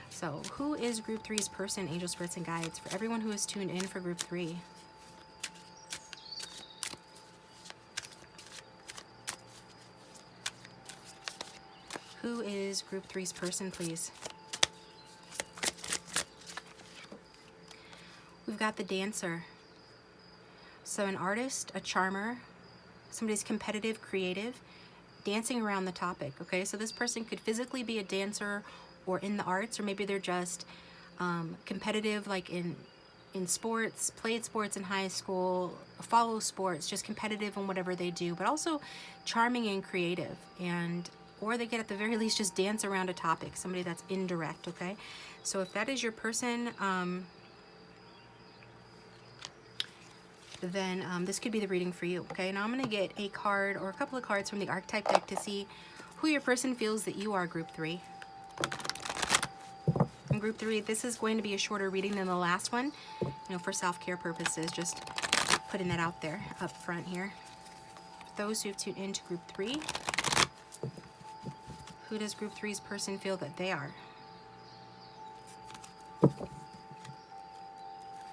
A: So who is Group 3's person, Angels, spirits, and guides? For everyone who has tuned in for Group 3. Who is Group 3's person, please? We've got the Dancer. So an artist, a charmer, somebody's competitive, creative, dancing around the topic, okay? So this person could physically be a dancer or in the arts, or maybe they're just competitive, like in sports, played sports in high school, follow sports, just competitive in whatever they do, but also charming and creative. And or they could at the very least just dance around a topic, somebody that's indirect, okay? So if that is your person, then this could be the reading for you, okay? Now I'm going to get a card or a couple of cards from the Archetype deck to see who your person feels that you are, Group 3. In Group 3, this is going to be a shorter reading than the last one, you know, for self-care purposes, just putting that out there up front here. Those who've tuned into Group 3, who does Group 3's person feel that they are?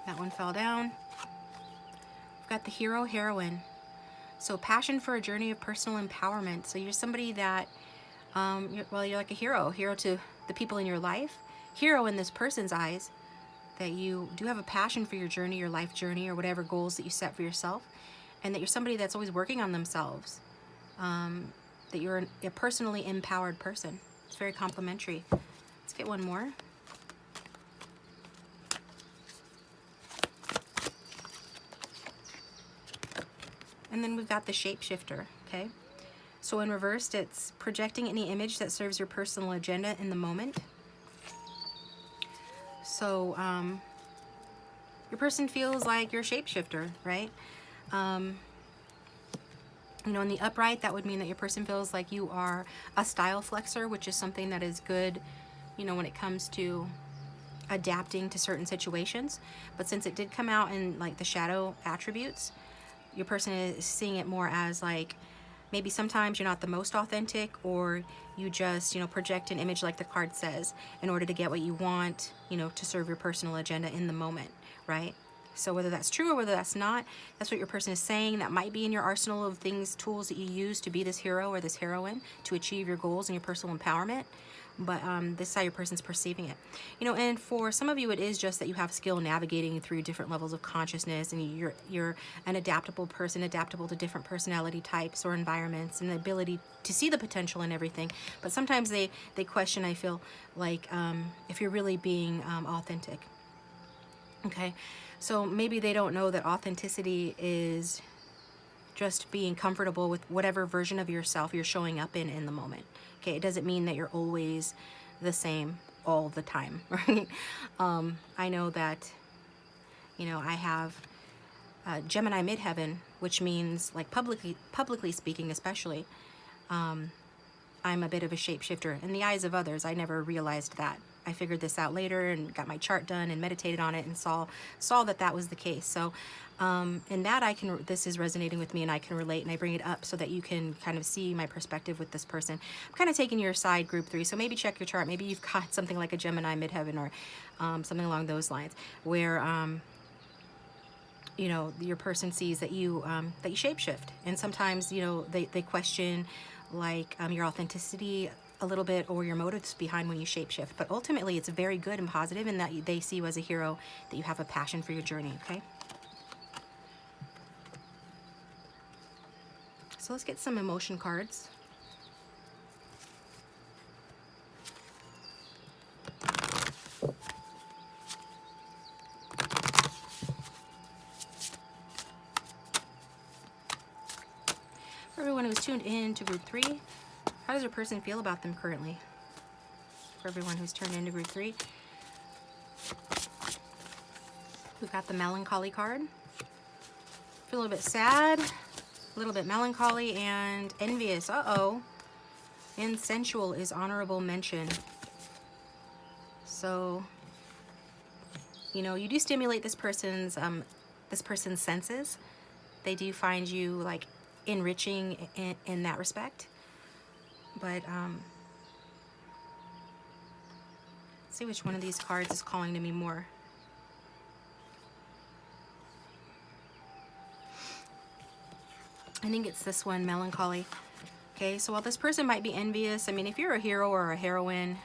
A: That one fell down. We've got the Hero, Heroine. So passion for a journey of personal empowerment. So you're somebody that, you're like a hero to the people in your life. Hero in this person's eyes. that you do have a passion for your journey, your life journey, or whatever goals that you set for yourself, and that you're somebody that's always working on themselves, that you're a personally empowered person. It's very complimentary. Let's get one more. And then we've got the shapeshifter, okay? So in reversed, it's projecting any image that serves your personal agenda in the moment. So your person feels like you're a shapeshifter, right? You know, in the upright, that would mean that your person feels like you are a style flexor, which is something that is good, you know, when it comes to adapting to certain situations. But since it did come out in like the shadow attributes, your person is seeing it more as like, maybe sometimes you're not the most authentic, or you just, you know, project an image like the card says in order to get what you want, you know, to serve your personal agenda in the moment, right? So whether that's true or whether that's not, that's what your person is saying. That might be in your arsenal of things, tools that you use to be this hero or this heroine to achieve your goals and your personal empowerment. But this is how your person's perceiving it. You know, and for some of you, it is just that you have skill navigating through different levels of consciousness, and you're an adaptable person, adaptable to different personality types or environments, and the ability to see the potential in everything. But sometimes they question, I feel like, if you're really being authentic. Okay, so maybe they don't know that authenticity is just being comfortable with whatever version of yourself you're showing up in the moment. Okay, it doesn't mean that you're always the same all the time, right? I know that, you know, I have Gemini midheaven, which means, like, publicly speaking, especially, I'm a bit of a shapeshifter in the eyes of others. I never realized that. I figured this out later and got my chart done and meditated on it and saw that that was the case. So in that, this is resonating with me, and I can relate, and I bring it up so that you can kind of see my perspective with this person. I'm kind of taking your side, group 3. So maybe check your chart. Maybe you've got something like a Gemini midheaven or something along those lines, where you know, your person sees that you shapeshift, and sometimes, you know, they question, like, your authenticity a little bit, or your motives behind when you shapeshift. But ultimately, it's very good and positive in that they see you as a hero, that you have a passion for your journey. Okay, so let's get some emotion cards. For everyone who's tuned in to group 3, how does your person feel about them currently? For everyone who's turned into group 3, we've got the melancholy card. Feel a little bit sad, a little bit melancholy, and envious. Uh-oh. And sensual is honorable mention. So, you know, you do stimulate this person's senses. They do find you, like, enriching in that respect. But let's see which one of these cards is calling to me more. I think it's this one, melancholy. Okay, so while this person might be envious, I mean, if you're a hero or a heroine,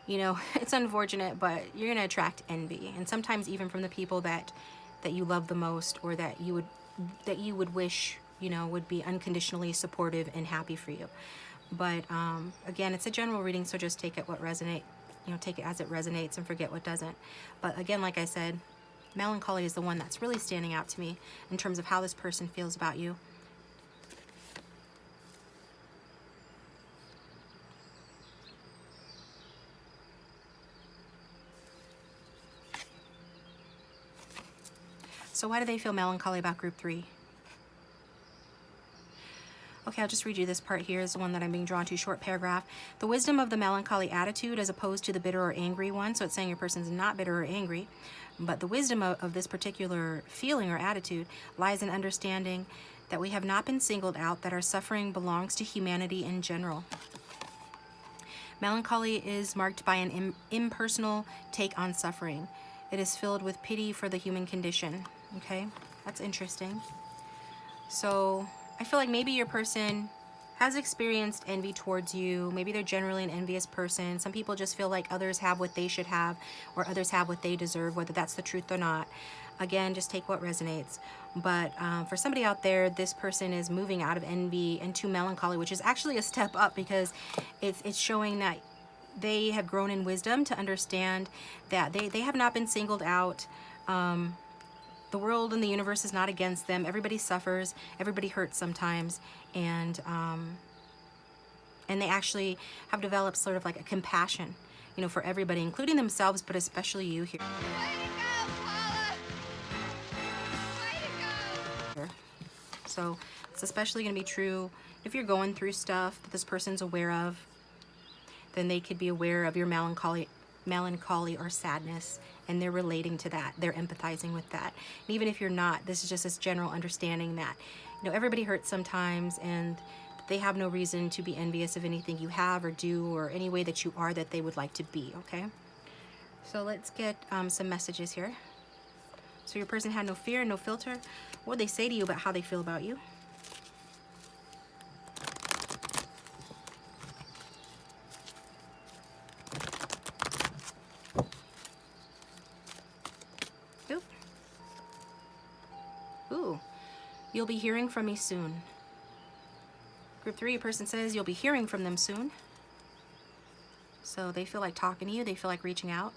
A: you know, it's unfortunate, but you're going to attract envy. And sometimes even from the people that you love the most, or that you would wish, you know, would be unconditionally supportive and happy for you. But again, it's a general reading, so just take it take it as it resonates and forget what doesn't. But again, like I said, melancholy is the one that's really standing out to me in terms of how this person feels about you. So why do they feel melancholy about group 3? Okay, I'll just read you this part here. Is the one that I'm being drawn to, short paragraph. The wisdom of the melancholy attitude as opposed to the bitter or angry one. So it's saying your person's not bitter or angry, but the wisdom of this particular feeling or attitude lies in understanding that we have not been singled out, that our suffering belongs to humanity in general. Melancholy is marked by an impersonal take on suffering. It is filled with pity for the human condition. Okay, that's interesting. So I feel like maybe your person has experienced envy towards you. Maybe they're generally an envious person. Some people just feel like others have what they should have, or others have what they deserve, whether that's the truth or not. Again, just take what resonates. But for somebody out there, this person is moving out of envy into melancholy, which is actually a step up, because it's showing that they have grown in wisdom to understand that they have not been singled out. The world and the universe is not against them. Everybody suffers. Everybody hurts sometimes. And they actually have developed sort of like a compassion, you know, for everybody, including themselves, but especially you here. So it's especially going to be true if you're going through stuff that this person's aware of. Then they could be aware of your melancholy or sadness, and they're relating to that. They're empathizing with that. And even if you're not, this is just this general understanding that, you know, everybody hurts sometimes, and they have no reason to be envious of anything you have or do, or any way that you are that they would like to be, okay? So let's get some messages here. So your person had no fear, no filter. What would they say to you about how they feel about you? Ooh, you'll be hearing from me soon. Group 3, a person says you'll be hearing from them soon. So they feel like talking to you. They feel like reaching out.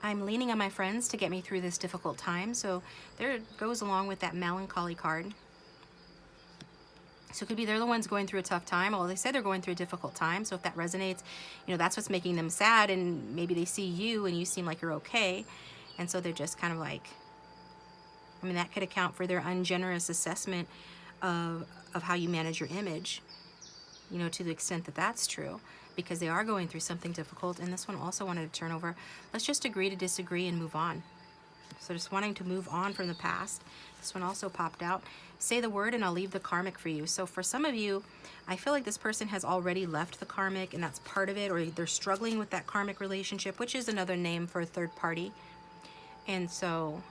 A: I'm leaning on my friends to get me through this difficult time. So there it goes along with that melancholy card. So it could be they're the ones going through a tough time. Well, they say they're going through a difficult time. So if that resonates, you know, that's what's making them sad. And maybe they see you and you seem like you're okay. And so they're just kind of like, I mean, that could account for their ungenerous assessment of how you manage your image, you know, to the extent that that's true, because they are going through something difficult. And this one also wanted to turn over. Let's just agree to disagree and move on. So just wanting to move on from the past. This one also popped out. Say the word and I'll leave the karmic for you. So for some of you, I feel like this person has already left the karmic, and that's part of it, or they're struggling with that karmic relationship, which is another name for a third party. And so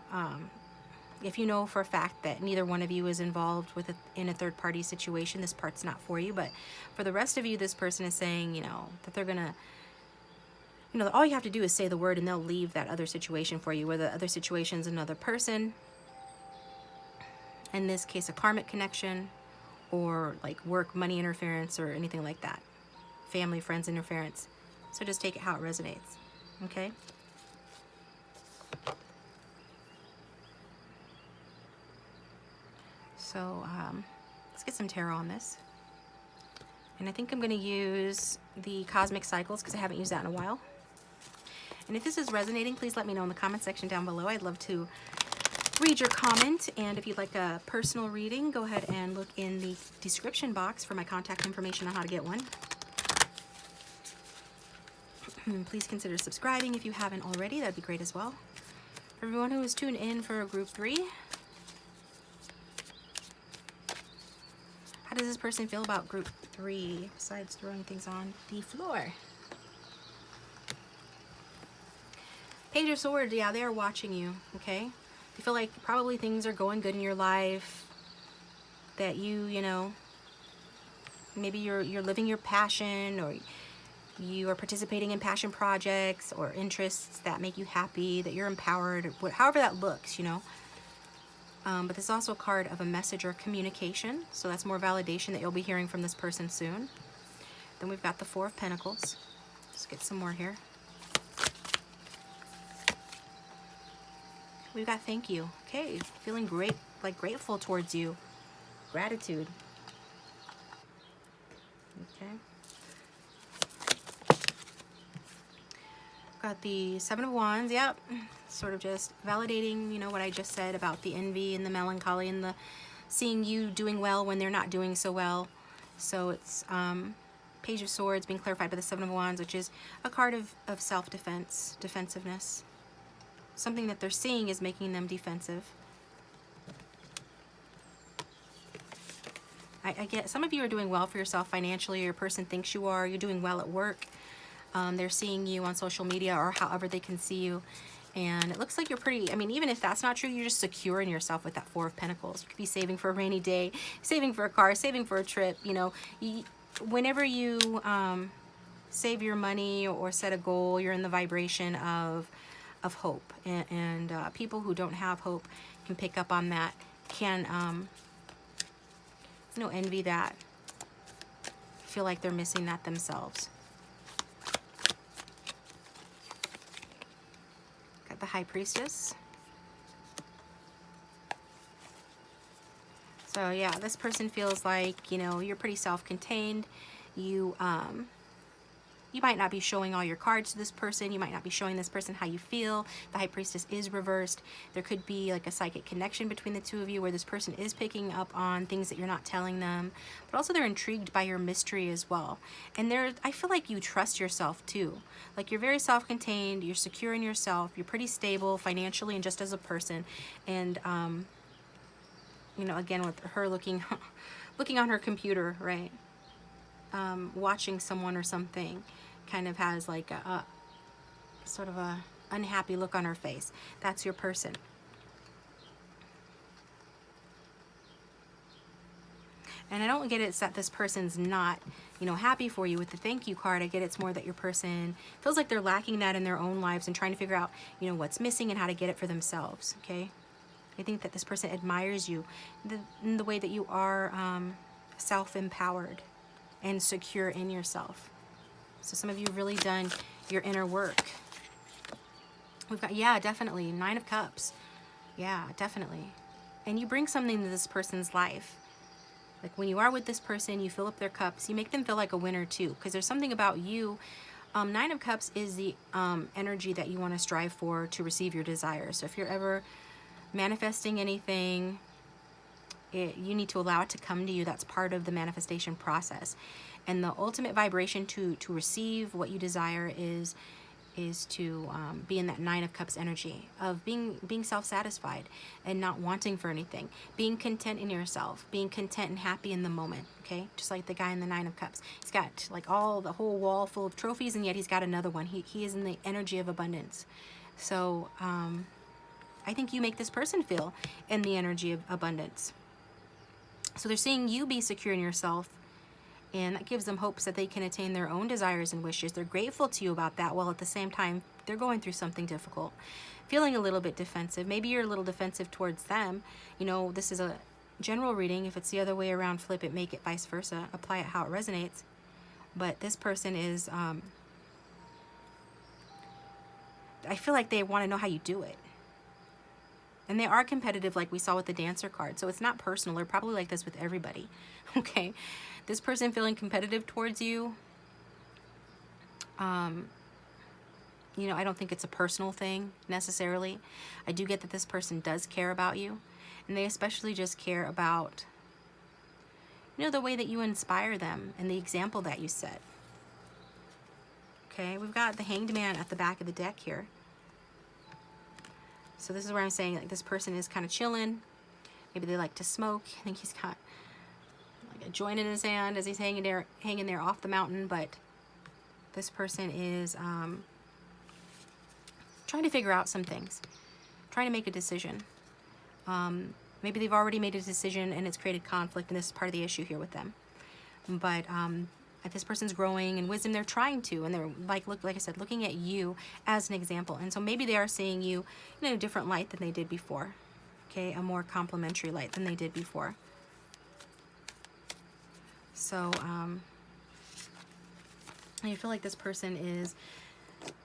A: if you know for a fact that neither one of you is involved with in a third party situation, this part's not for you. But for the rest of you, this person is saying, you know, that they're gonna, you know, all you have to do is say the word and they'll leave that other situation for you, where the other situation's another person. In this case, a karmic connection, or like work, money interference, or anything like that. Family, friends interference. So just take it how it resonates, okay? So let's get some tarot on this. And I think I'm going to use the Cosmic Cycles because I haven't used that in a while. And if this is resonating, please let me know in the comment section down below. I'd love to read your comment. And if you'd like a personal reading, go ahead and look in the description box for my contact information on how to get one. Please consider subscribing if you haven't already. That'd be great as well. For everyone who is tuned in for Group 3, how does this person feel about Group 3, besides throwing things on the floor? Page of Swords, yeah, they are watching you, okay? You feel like probably things are going good in your life, that you know, maybe you're living your passion, or you are participating in passion projects or interests that make you happy, that you're empowered, however that looks, you know. But this is also a card of a message or communication, so that's more validation that you'll be hearing from this person soon. Then we've got the Four of Pentacles. Let's get some more here. We've got thank you. Okay, feeling great, like grateful towards you. Gratitude. Okay. Got the Seven of Wands, yep. Sort of just validating, you know, what I just said about the envy and the melancholy and the seeing you doing well when they're not doing so well. So it's Page of Swords being clarified by the Seven of Wands, which is a card of self-defense, defensiveness. Something that they're seeing is making them defensive. I get some of you are doing well for yourself financially, or your person thinks you are. You're doing well at work. They're seeing you on social media or however they can see you, And it looks like you're pretty, I mean, even if that's not true, you're just secure in yourself with that Four of Pentacles. You could be saving for a rainy day, saving for a car, saving for a trip. You know, whenever you save your money or set a goal, you're in the vibration of hope. And people who don't have hope can pick up on that, can, you know, envy that, feel like they're missing that themselves. Got the High Priestess. So yeah, this person feels like, you know, you're pretty self-contained. You might not be showing all your cards to this person. You might not be showing this person how you feel. The High Priestess is reversed. There could be like a psychic connection between the two of you where this person is picking up on things that you're not telling them. But also they're intrigued by your mystery as well. And I feel like you trust yourself too. Like you're very self-contained. You're secure in yourself. You're pretty stable financially and just as a person. And, you know, again, with her looking on her computer, right? Watching someone or something, kind of has like a sort of a unhappy look on her face. That's your person. And I don't get it's that this person's not, you know, happy for you with the thank you card. I get it's more that your person feels like they're lacking that in their own lives and trying to figure out, you know, what's missing and how to get it for themselves, okay? I think that this person admires you in the way that you are self-empowered and secure in yourself. So some of you have really done your inner work. We've got, yeah, definitely, 9 of Cups. Yeah, definitely. And you bring something to this person's life. Like when you are with this person, you fill up their cups. You make them feel like a winner too, because there's something about you. 9 of Cups is the energy that you want to strive for to receive your desires. So if you're ever manifesting anything, you need to allow it to come to you. That's part of the manifestation process. And the ultimate vibration to receive what you desire is to be in that 9 of Cups energy of being self-satisfied and not wanting for anything, being content in yourself, being content and happy in the moment. Okay, just like the guy in the 9 of Cups, he's got like the whole wall full of trophies, and yet he's got another one. He is in the energy of abundance. So I think you make this person feel in the energy of abundance. So they're seeing you be secure in yourself, and that gives them hopes that they can attain their own desires and wishes. They're grateful to you about that, while at the same time, they're going through something difficult, feeling a little bit defensive. Maybe you're a little defensive towards them. You know, this is a general reading. If it's the other way around, flip it, make it vice versa. Apply it how it resonates. But this person is, I feel like they want to know how you do it. And they are competitive, like we saw with the Dancer card. So it's not personal. They're probably like this with everybody. Okay. This person feeling competitive towards you, you know, I don't think it's a personal thing necessarily. I do get that this person does care about you. And they especially just care about, you know, the way that you inspire them and the example that you set. Okay. We've got the Hanged Man at the back of the deck here. So this is where I'm saying, like, this person is kind of chilling. Maybe they like to smoke. I think he's got like a joint in his hand as he's hanging there off the mountain. But this person is trying to figure out some things, trying to make a decision. Maybe they've already made a decision and it's created conflict, and this is part of the issue here with them. But this person's growing in wisdom. They're trying to, and they're like I said, looking at you as an example. And so maybe they are seeing you in a different light than they did before. Okay, a more complimentary light than they did before. So I feel like this person is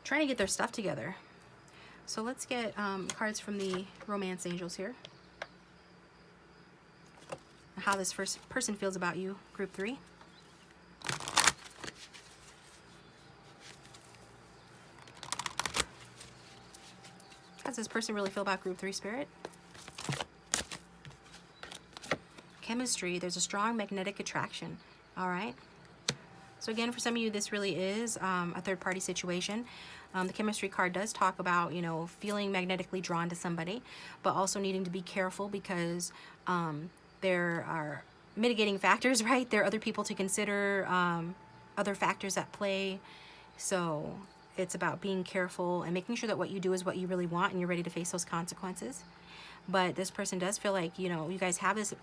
A: trying to get their stuff together. So let's get cards from the Romance Angels here. How this first person feels about you, group 3. How does this person really feel about group 3, Spirit? Chemistry, there's a strong magnetic attraction. All right. So again, for some of you, this really is a third-party situation. The chemistry card does talk about, you know, feeling magnetically drawn to somebody, but also needing to be careful because there are mitigating factors, right? There are other people to consider, other factors at play. So it's about being careful and making sure that what you do is what you really want and you're ready to face those consequences. But this person does feel like, you know, you guys have this,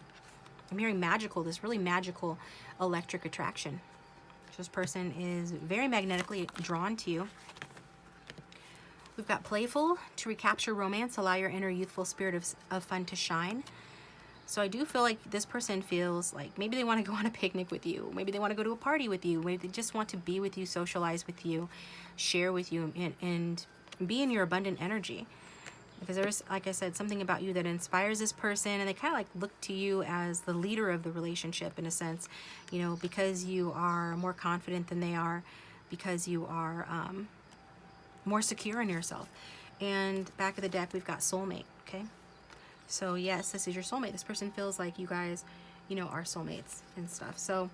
A: I'm hearing magical, this really magical electric attraction. This person is very magnetically drawn to you. We've got playful, to recapture romance, allow your inner youthful spirit of fun to shine. So I do feel like this person feels like maybe they want to go on a picnic with you. Maybe they want to go to a party with you. Maybe they just want to be with you, socialize with you, share with you, and be in your abundant energy. Because there's, like I said, something about you that inspires this person, and they kind of like look to you as the leader of the relationship in a sense, you know, because you are more confident than they are, because you are more secure in yourself. And back of the deck, we've got soulmate, okay? So yes, this is your soulmate. This person feels like you guys, you know, are soulmates and stuff. So,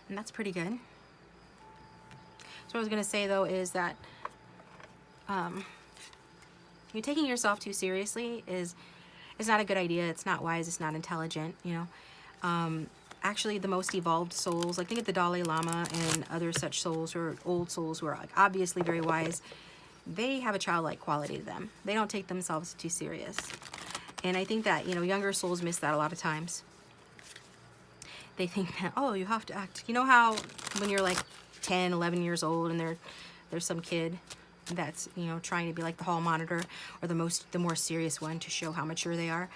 A: and that's pretty good. So what I was going to say though is that you taking yourself too seriously is not a good idea. It's not wise. It's not intelligent, you know. Actually, the most evolved souls, like think of the Dalai Lama and other such souls or old souls who are like obviously very wise, they have a childlike quality to them. They don't take themselves too serious. And I think that, you know, younger souls miss that a lot of times. They think that, oh, you have to act. You know how when you're like 10, 11 years old and there's some kid that's, you know, trying to be like the hall monitor or the more serious one to show how mature they are.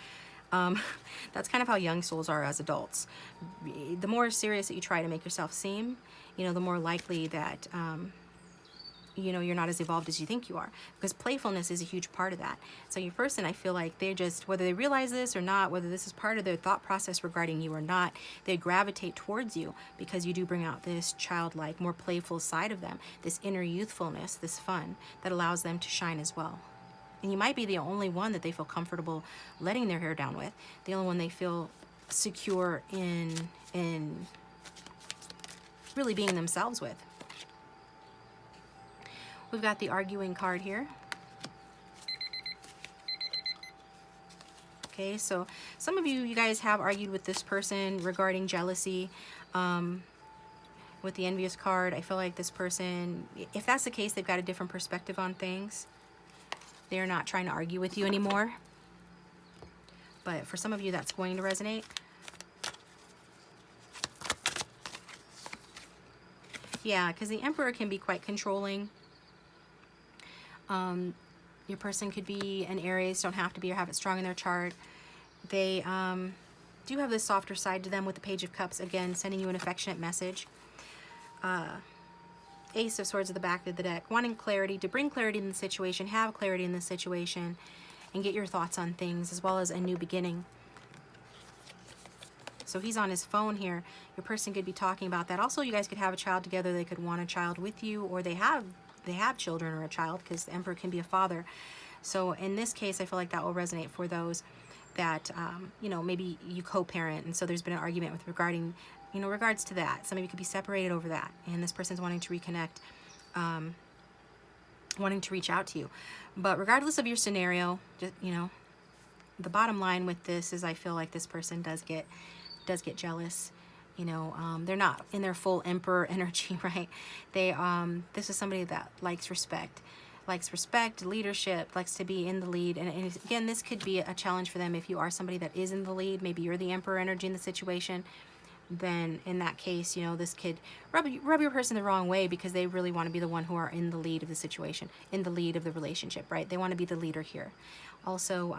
A: That's kind of how young souls are as adults. The more serious that you try to make yourself seem, you know, the more likely that, you know, you're not as evolved as you think you are, because playfulness is a huge part of that. So your person, I feel like they just, whether they realize this or not, whether this is part of their thought process regarding you or not, they gravitate towards you because you do bring out this childlike, more playful side of them, this inner youthfulness, this fun that allows them to shine as well. And you might be the only one that they feel comfortable letting their hair down with, the only one they feel secure in really being themselves with. We've got the arguing card here. Okay, so some of you guys have argued with this person regarding jealousy. With the envious card, I feel like this person, if that's the case, they've got a different perspective on things. They're not trying to argue with you anymore. But for some of you, that's going to resonate. Yeah, because the Emperor can be quite controlling. Your person could be an Aries, don't have to be or have it strong in their chart. They do have this softer side to them with the Page of Cups, again, sending you an affectionate message. Ace of Swords at the back of the deck, wanting clarity, to bring clarity in the situation, have clarity in the situation, and get your thoughts on things, as well as a new beginning. So he's on his phone here. Your person could be talking about that. Also, you guys could have a child together. They could want a child with you, or they have children or a child, because the Emperor can be a father. So in this case, I feel like that will resonate for those that, you know, maybe you co-parent, and so there's been an argument with regards to that. Some of you could be separated over that, and this person's wanting to reconnect, wanting to reach out to you. But regardless of your scenario, just, you know, the bottom line with this is I feel like this person does get jealous. You know, they're not in their full Emperor energy, right? They this is somebody that likes respect, leadership, likes to be in the lead. And again, this could be a challenge for them if you are somebody that is in the lead. Maybe you're the Emperor energy in the situation. Then in that case, you know, this could rub your person the wrong way, because they really want to be the one who are in the lead of the situation, in the lead of the relationship, right? They want to be the leader here. Also,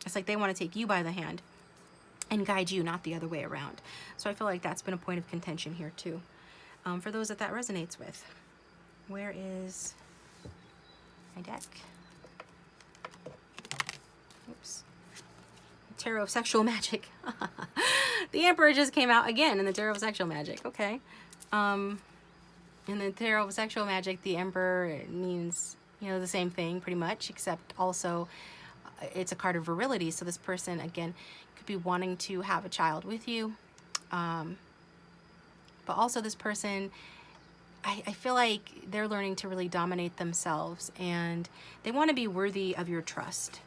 A: it's like they want to take you by the hand and guide you, not the other way around. So I feel like that's been a point of contention here too. For those that resonates with. Where is my deck? Oops. Tarot of Sexual Magic. The Emperor just came out again in the Tarot of Sexual Magic. Okay. In the Tarot of Sexual Magic, the Emperor means, you know, the same thing pretty much, except also it's a card of virility. So this person, again, could be wanting to have a child with you. But also this person, I feel like they're learning to really dominate themselves, and they want to be worthy of your trust.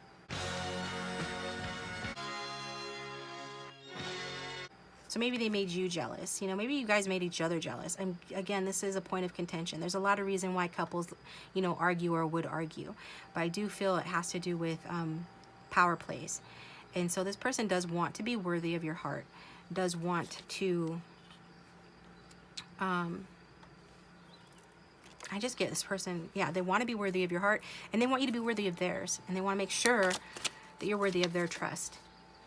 A: So maybe they made you jealous. You know, maybe you guys made each other jealous. And again, this is a point of contention. There's a lot of reason why couples, you know, argue or would argue. But I do feel it has to do with power plays. And so this person does want to be worthy of your heart, does want to, I just get this person, yeah, they want to be worthy of your heart, and they want you to be worthy of theirs. And they want to make sure that you're worthy of their trust.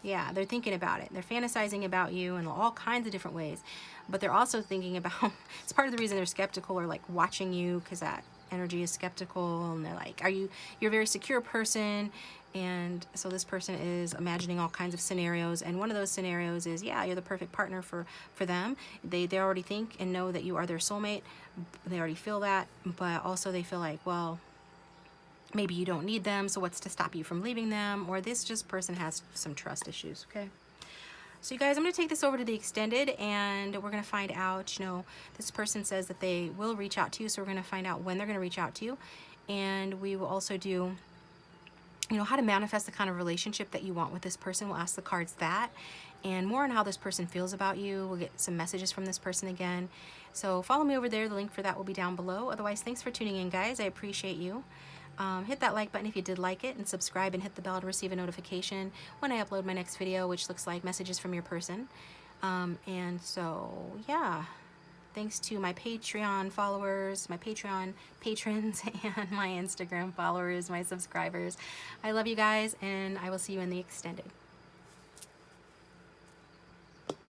A: Yeah, they're thinking about it. They're fantasizing about you in all kinds of different ways. But they're also thinking about, it's part of the reason they're skeptical or like watching you, because that energy is skeptical. And they're like, you're a very secure person. And so this person is imagining all kinds of scenarios. And one of those scenarios is, yeah, you're the perfect partner for them. They already think and know that you are their soulmate. They already feel that. But also they feel like, well, maybe you don't need them, so what's to stop you from leaving them? Or this just person has some trust issues, okay? So you guys, I'm going to take this over to the extended, and we're going to find out, you know, this person says that they will reach out to you, so we're going to find out when they're going to reach out to you. And we will also do, you know, how to manifest the kind of relationship that you want with this person. We'll ask the cards that, and more on how this person feels about you. We'll get some messages from this person again. So follow me over there. The link for that will be down below. Otherwise, thanks for tuning in, guys. I appreciate you. Hit that like button if you did like it, and subscribe and hit the bell to receive a notification when I upload my next video, which looks like messages from your person. And so, yeah, thanks to my Patreon followers, my Patreon patrons, and my Instagram followers, my subscribers. I love you guys, and I will see you in the extended.